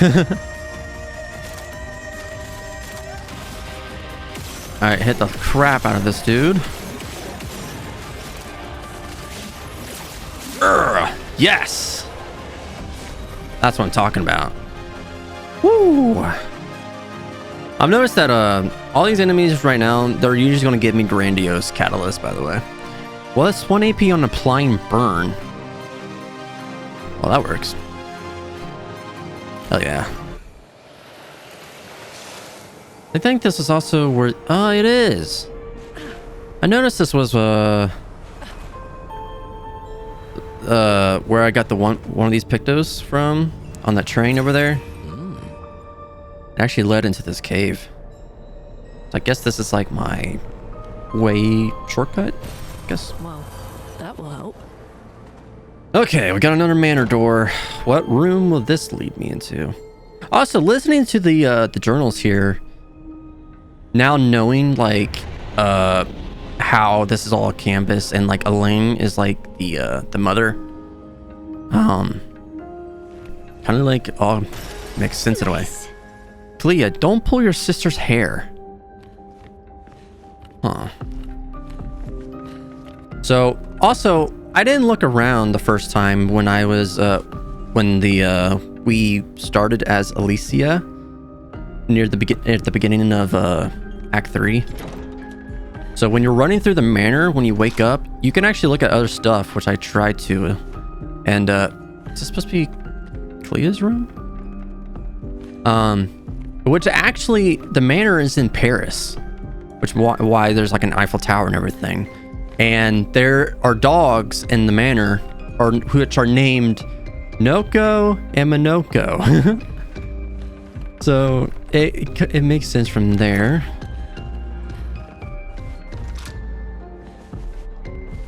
Alright, hit the crap out of this dude. Yes! That's what I'm talking about. Woo! I've noticed that all these enemies right now, they're usually going to give me Grandiose Catalyst, by the way. Well, that's 1 AP on Applying Burn. Well, that works. Hell yeah. I think this is also where... Oh, it is. I noticed this was where I got the one of these Pictos from on that train over there. It actually led into this cave. So I guess this is like my way shortcut, I guess. Well, that will help. Okay, we got another manor door. What room will this lead me into? Also, listening to the journals here, now knowing like how this is all a canvas and like Elaine is like the mother, kind of like all makes sense in a way. Clea, don't pull your sister's hair. Huh. So also, I didn't look around the first time when I was when we started as Alicia near at the beginning of Act 3. So when you're running through the manor, when you wake up, you can actually look at other stuff, which I tried to. And is this supposed to be Clea's room? Which actually the manor is in Paris, which why there's like an Eiffel Tower and everything. And there are dogs in the manor, which are named Noko and Minoko. So it makes sense from there.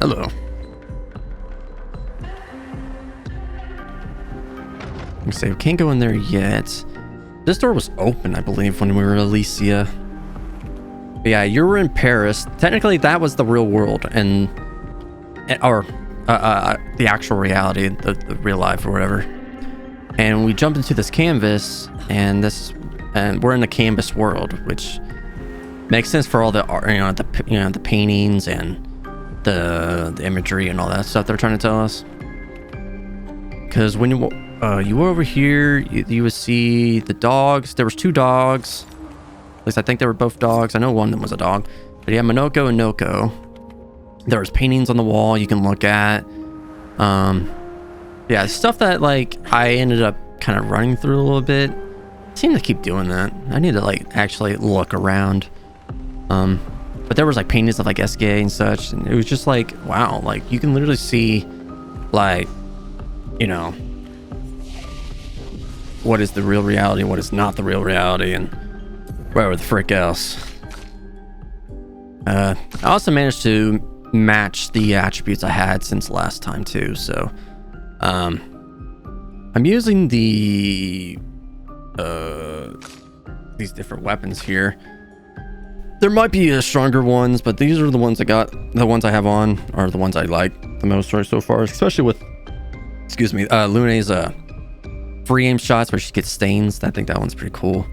Hello. Let me say we can't go in there yet. This door was open, I believe, when we were Alicia. But yeah, you were in Paris. Technically, that was the real world, or the actual reality, the real life or whatever. And we jumped into this canvas, and we're in the canvas world, which makes sense for all the art, the paintings and the imagery and all that stuff they're trying to tell us. Because when you were over here, you would see the dogs. There was 2 dogs. At least I think they were both dogs. I know one of them was a dog. But yeah, Minoko and Noko. There was paintings on the wall you can look at. Yeah, stuff that like I ended up kind of running through a little bit. I seem to keep doing that. I need to like actually look around. but there was like paintings of like SK and such, and it was just like, wow, like you can literally see like, you know, what is the real reality, what is not the real reality, and whatever the frick else. I also managed to match the attributes I had since last time too, so I'm using the these different weapons here. There might be stronger ones, but these are the ones the ones I have on are the ones I like the most right so far, especially with, excuse me, Lune's free aim shots where she gets stains. I think that one's pretty cool.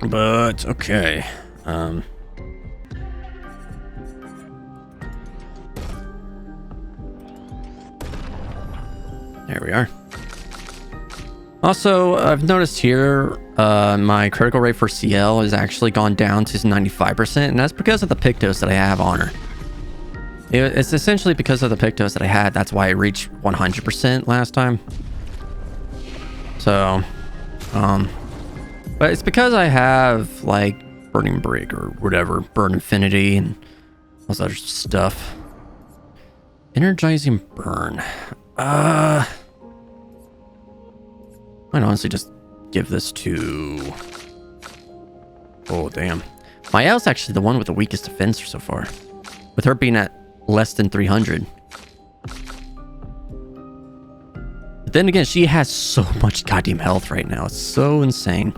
But okay. There we are. Also, I've noticed here my critical rate for CL has actually gone down to 95%, and that's because of the Pictos that I have on her. It's essentially because of the Pictos that I had. That's why I reached 100% last time. So, but it's because I have like Burning Break or whatever, Burn Infinity and all this other stuff. Energizing Burn. I'd honestly just give this to... Oh, damn. My L's actually the one with the weakest defense so far, with her being at less than 300. But then again, she has so much goddamn health right now. It's so insane.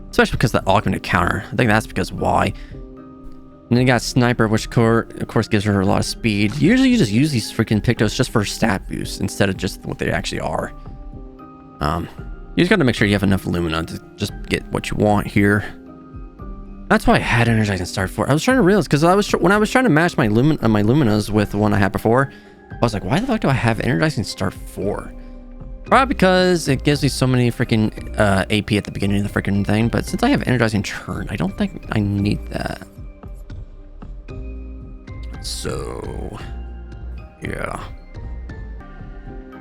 Especially because of the augmented counter. I think that's because why. And then you got Sniper, which of course gives her a lot of speed. Usually you just use these freaking Pictos just for stat boost instead of just what they actually are. You just gotta make sure you have enough Lumina to just get what you want here. That's why I had Energizing Start 4. I was trying to realize, because when I was trying to match my Luminas with the one I had before, I was like, why the fuck do I have Energizing Start 4? Probably because it gives me so many freaking AP at the beginning of the freaking thing, but since I have Energizing Churn, I don't think I need that. So, yeah.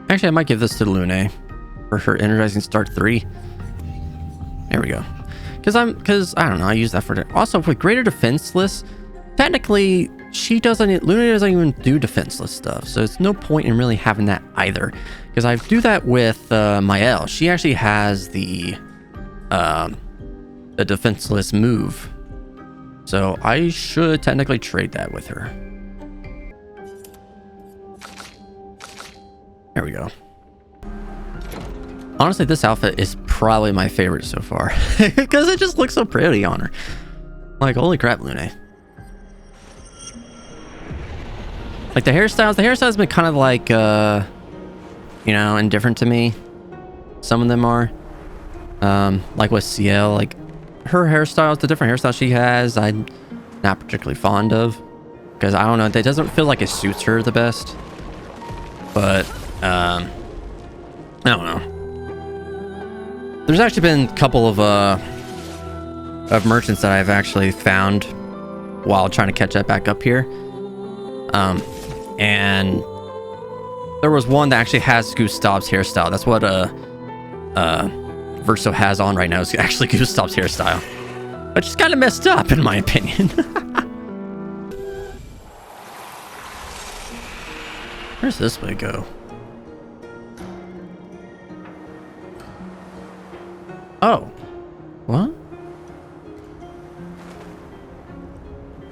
Actually, I might give this to Lune for her Energizing Start 3. There we go. Because I don't know, I use that for also with greater defenseless. Technically, Lune doesn't even do defenseless stuff, so it's no point in really having that either. Because I do that with Mael. She actually has the defenseless move, so I should technically trade that with her. There we go. Honestly, this outfit is probably my favorite so far because it just looks so pretty on her. Like, holy crap, Lune. Like the hairstyles been kind of like, you know, indifferent to me. Some of them are. Like with CL, like her hairstyles, the different hairstyles she has, I'm not particularly fond of. Because I don't know, it doesn't feel like it suits her the best. But, I don't know. There's actually been a couple of merchants that I've actually found while trying to catch that back up here. And there was one that actually has Gustav's hairstyle. That's what Verso has on right now, is actually Gustav's hairstyle. Which is kind of messed up in my opinion. Where's this way go? Oh. What?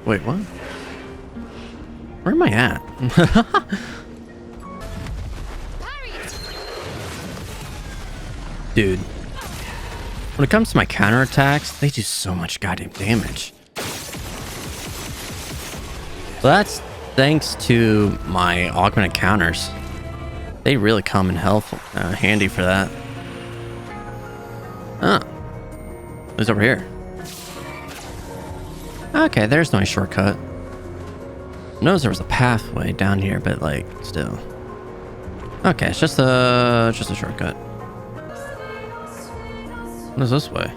Wait, what? Where am I at? Dude. When it comes to my counterattacks, they do so much goddamn damage. So that's thanks to my augmented counters. They really come in handy for that. Oh. Who's over here? Okay, there's no shortcut. I noticed there was a pathway down here, but like, still. Okay, it's just a shortcut. What is this way?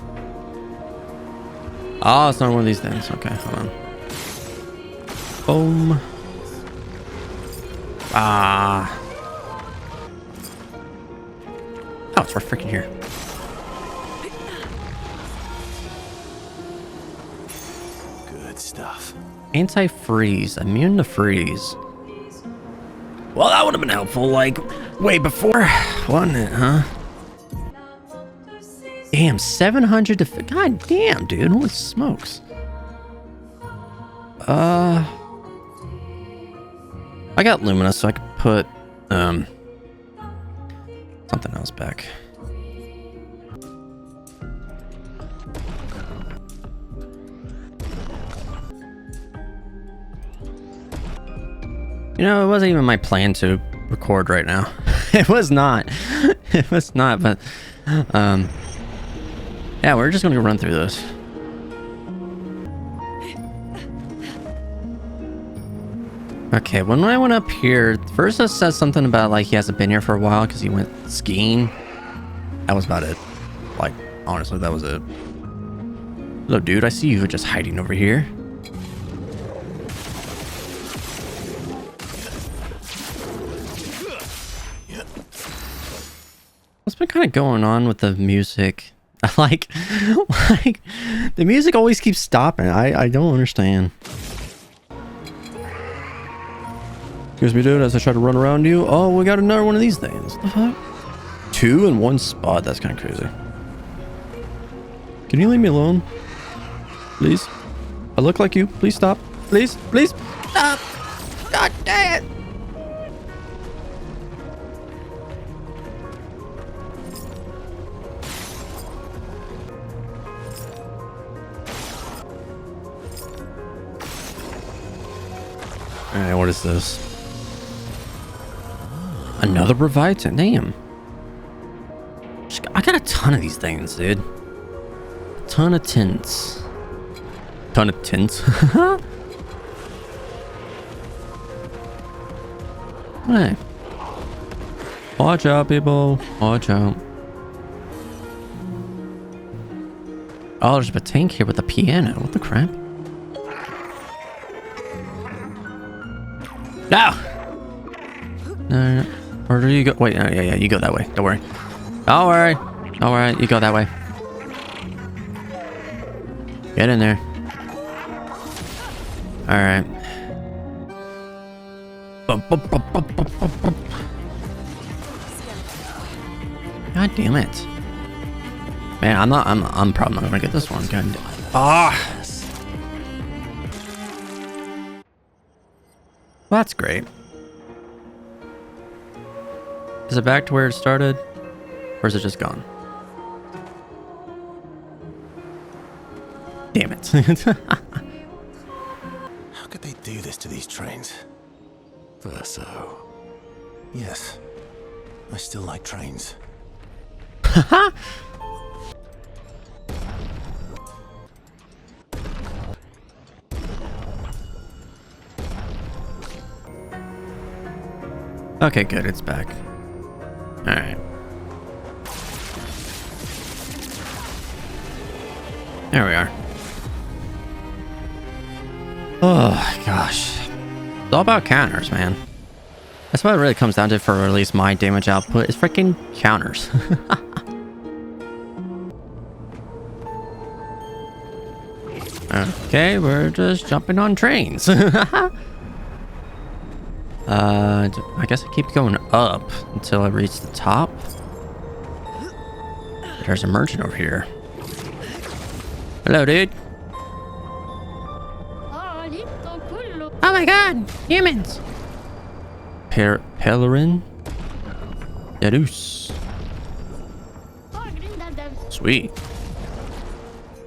Oh, it's not one of these things. Okay, hold on. Boom. Ah. Oh, it's right freaking here. stuff. Anti-freeze. Immune to freeze. Well, that would have been helpful, like, way before, wasn't it, huh? Damn, 700 to... God damn, dude. Holy smokes. I got Luminous, so I could put, something else back. You know, it wasn't even my plan to record right now. It was not. It was not, but, yeah, we're just gonna run through this. Okay, when I went up here, first it says something about, like, he hasn't been here for a while because he went skiing. That was about it. Like, honestly, that was it. Hello, dude, I see you just hiding over here. What's been kind of going on with the music? like, the music always keeps stopping. I don't understand. Excuse me, dude, as I try to run around you. Oh, we got another one of these things. What the fuck? 2 in one spot. That's kind of crazy. Can you leave me alone? Please? I look like you. Please stop. Please, please stop. God damn it. Alright, what is this? Another Reviton. Damn. I got a ton of these things, dude. Ton of tints. Ton of tints. Hey. Watch out, people. Watch out. Oh, there's a tank here with a piano. What the crap? No! No. Where do you go? Wait, yeah, you go that way. Don't worry. Don't worry. Don't worry. You go that way. Get in there. Alright. God damn it. Man, I'm probably not gonna get this one. God damn. Ah! Well, that's great. Is it back to where it started? Or is it just gone? Damn it. How could they do this to these trains? Verso. Yes. I still like trains. Okay, good. It's back. Alright. There we are. Oh, gosh. It's all about counters, man. That's what it really comes down to for at least my damage output. Is freaking counters. Okay, we're just jumping on trains. I guess I keep going up until I reach the top. There's a merchant over here. Hello, dude. Oh my god, humans. Pellerin. Yadus. Sweet.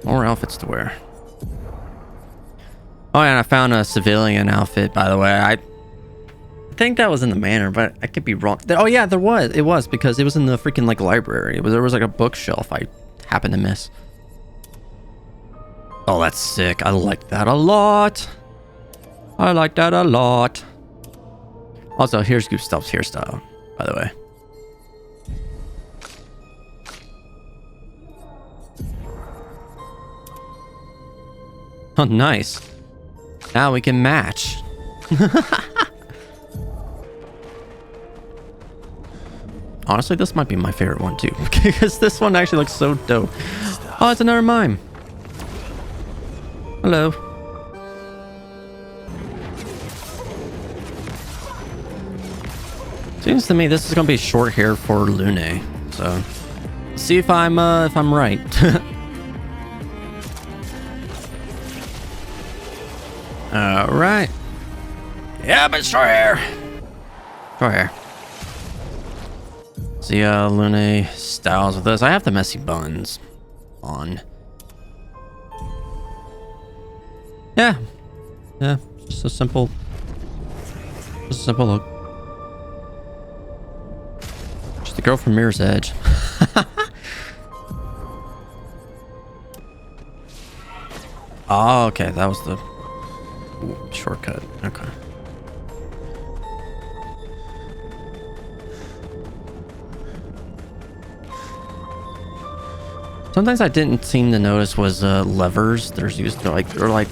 More outfits to wear. Oh, and I found a civilian outfit, by the way. I think that was in the manor, but I could be wrong. Oh yeah, there was. It was because it was in the freaking like library. There was like a bookshelf I happened to miss. Oh, that's sick. I like that a lot. I like that a lot. Also, here's Gustav's hairstyle, by the way. Oh, nice. Now we can match. Honestly, this might be my favorite one too, because this one actually looks so dope. Oh, it's another mime. Hello. Seems to me this is gonna be short hair for Lune. So, see if I'm right. All right. Yeah, but short hair. Short hair. See how Lune styles with this. I have the messy buns on. Yeah. Yeah. Just a simple look. Just the girl from Mirror's Edge. Oh, okay. That was the shortcut. Okay. Sometimes I didn't seem to notice was levers. There's used to they're like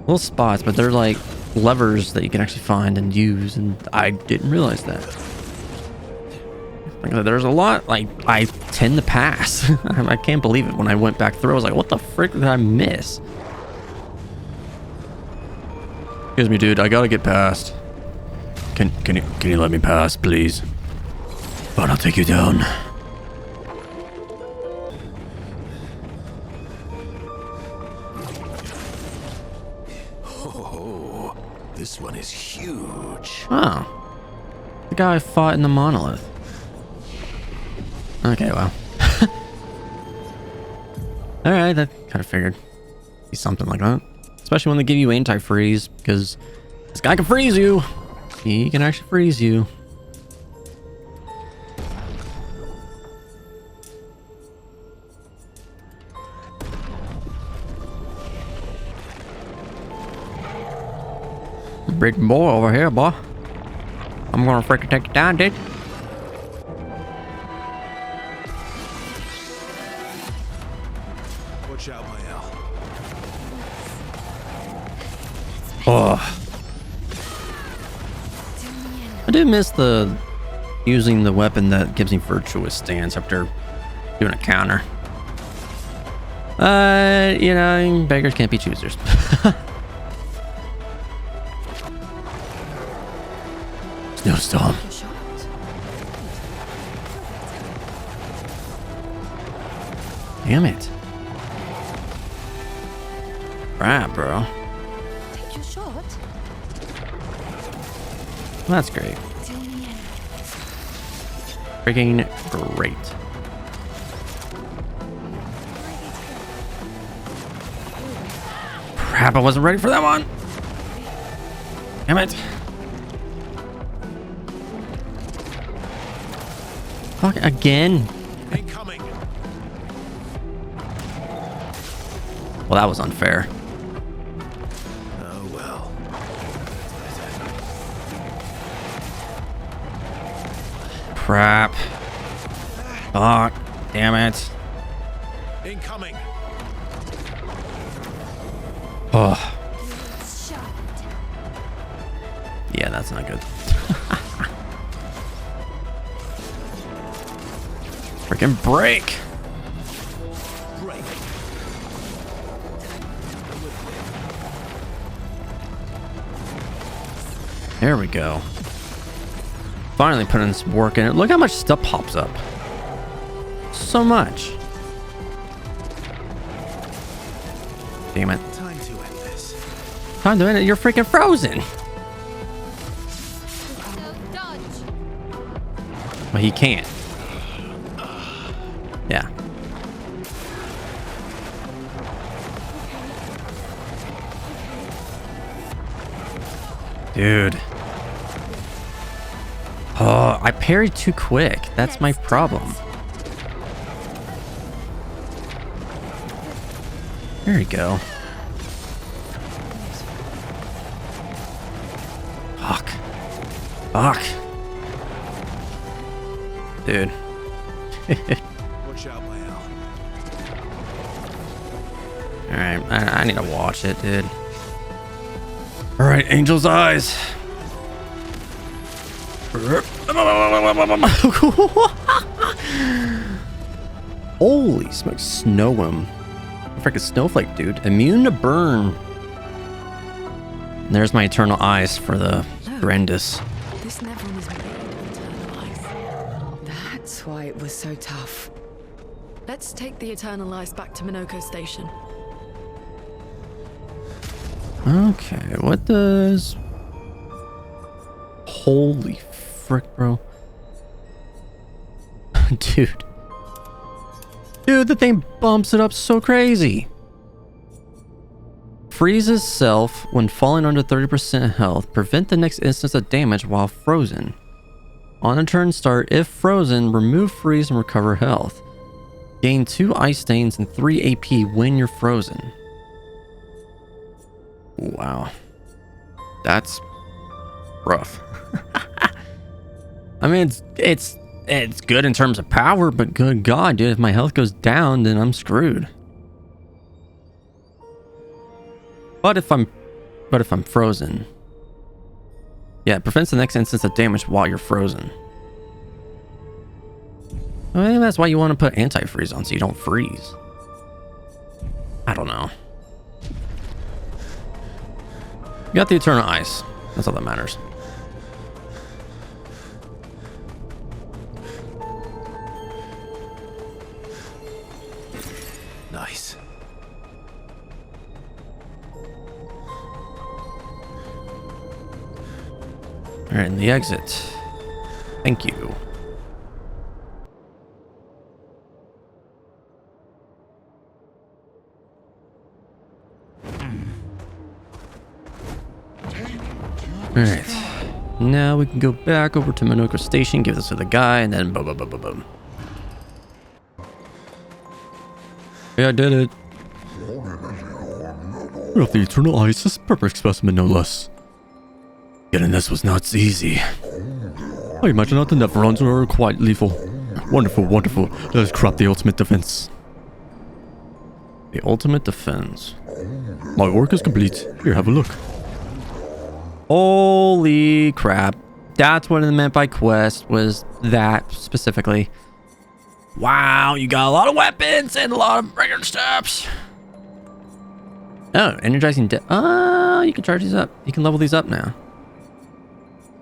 little spots, but they're like levers that you can actually find and use, and I didn't realize that. Like, there's a lot like I tend to pass. I can't believe it. When I went back through, I was like, what the frick did I miss? Excuse me, dude, I gotta get past. Can you let me pass, please? But I'll take you down. Oh, this one is huge. Oh, the guy I fought in the monolith. Okay, well. Alright, that kind of figured. Be something like that. Especially when they give you anti-freeze, because this guy can freeze you. He can actually freeze you. Big boy over here, boy. I'm gonna freaking take you down, dude. Watch out, my Al. Oh. I do miss the using the weapon that gives me virtuous stance after doing a counter. You know, beggars can't be choosers. Snowstorm. Damn it. Right, bro. Take your shot. That's great. Freaking great. Crap, I wasn't ready for that one. Damn it. Fuck, again. Incoming. Well, that was unfair. Oh well. Crap. Fuck. Damn it. Incoming. Oh. Yeah, that's not good. Freaking break. There we go. Finally putting some work in it. Look how much stuff pops up. So much. Damn it. Time to end this. Time to end it. You're freaking frozen. Well, he can't. Yeah. Dude. Oh, I parried too quick. That's my problem. There you go. Fuck. Fuck. Dude. Watch out, my Al. Alright, I need to watch it, dude. Alright, Angel's Eyes. Holy smokes, snow him. Freaking snowflake, dude. Immune to burn. And there's my eternal eyes for the horrendous. This never That's why it was so tough. Let's take the Eternal Ice back to Minoko Station. Okay, what does... Holy frick, bro. Dude. Dude, the thing bumps it up so crazy. Freezes self when falling under 30% health. Prevent the next instance of damage while frozen. On a turn start, if frozen, remove freeze and recover health. Gain 2 ice stains and 3 AP when you're frozen. Wow. That's rough. I mean, it's good in terms of power, but good God, dude, if my health goes down, then I'm screwed. But if I'm frozen, yeah, it prevents the next instance of damage while you're frozen. I mean, that's why you want to put anti-freeze on so you don't freeze. I don't know. You got the Eternal Ice. That's all that matters. Nice. All right, and the exit. Thank you. Alright. Now we can go back over to Minoko Station, give this to the guy, and then boom, boom, boom, boom, boom. Yeah, I did it. With the Eternal Ice, this perfect specimen, no less. Getting this was not easy. I imagine that the Neverons were quite lethal. Wonderful, wonderful. Let us crop the ultimate defense. The ultimate defense. My work is complete. Here, have a look. Holy crap. That's what it meant by quest, was that specifically. Wow, you got a lot of weapons and a lot of regular steps. Oh, energizing oh, you can charge these up. You can level these up now.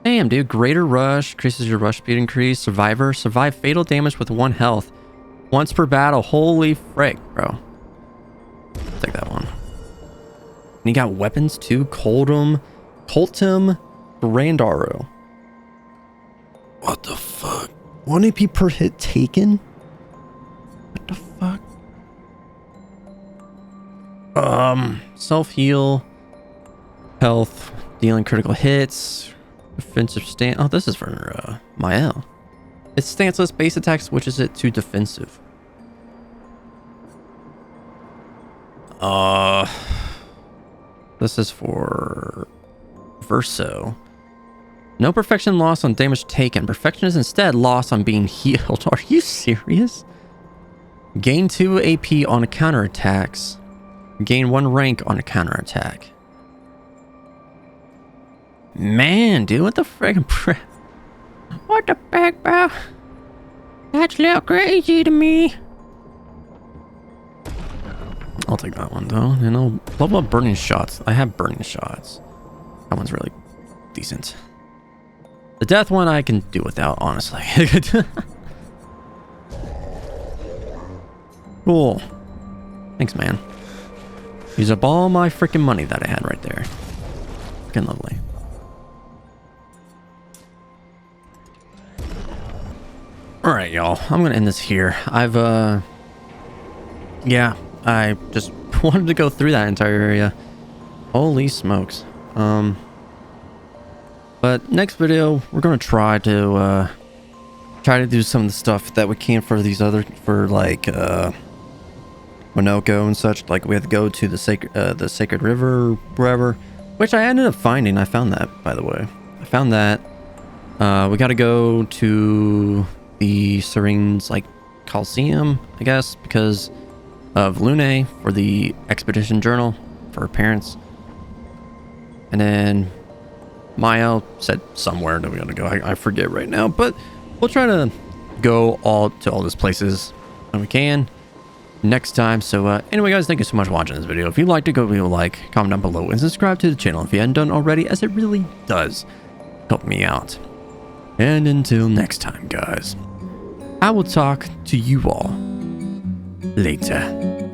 Damn, dude. Greater rush. Increases your rush speed increase. Survivor. Survive fatal damage with 1 health. Once per battle. Holy frick, bro. I'll take that one. And you got weapons too. Coltum, Randaro. What the fuck? 1 AP per hit taken? What the fuck? Self-heal. Health. Dealing critical hits. Defensive stance. Oh, this is for Mael. It's stanceless. Base attack switches it to defensive. This is for Verso. No perfection loss on damage taken. Perfection is instead loss on being healed. Are you serious? Gain 2 AP on counterattacks. Gain 1 rank on a counterattack. Man, dude, what the frick? What the frick, bro? That's a little crazy to me. I'll take that one, though. You know, level up burning shots. I have burning shots. That one's really decent. The death one I can do without, honestly. Cool. Thanks, man. Use up all my freaking money that I had right there. Freaking lovely. Alright, y'all. I'm gonna end this here. Yeah, I just wanted to go through that entire area. Holy smokes. But next video, we're gonna try to do some of the stuff that we can for these other, for like, Minoko and such. Like, we have to go to the sacred river, wherever, which I ended up finding. I found that, by the way. I found that. We gotta go to the Serene's, like, Coliseum, I guess, because of Lune for the expedition journal for her parents. And then Mael said somewhere that we gotta go. I forget right now, but we'll try to go to all these places when we can next time. So anyway, guys, thank you so much for watching this video. If you liked it, go leave a like, comment down below, and subscribe to the channel if you hadn't done already, as it really does help me out. And until next time, guys. I will talk to you all later.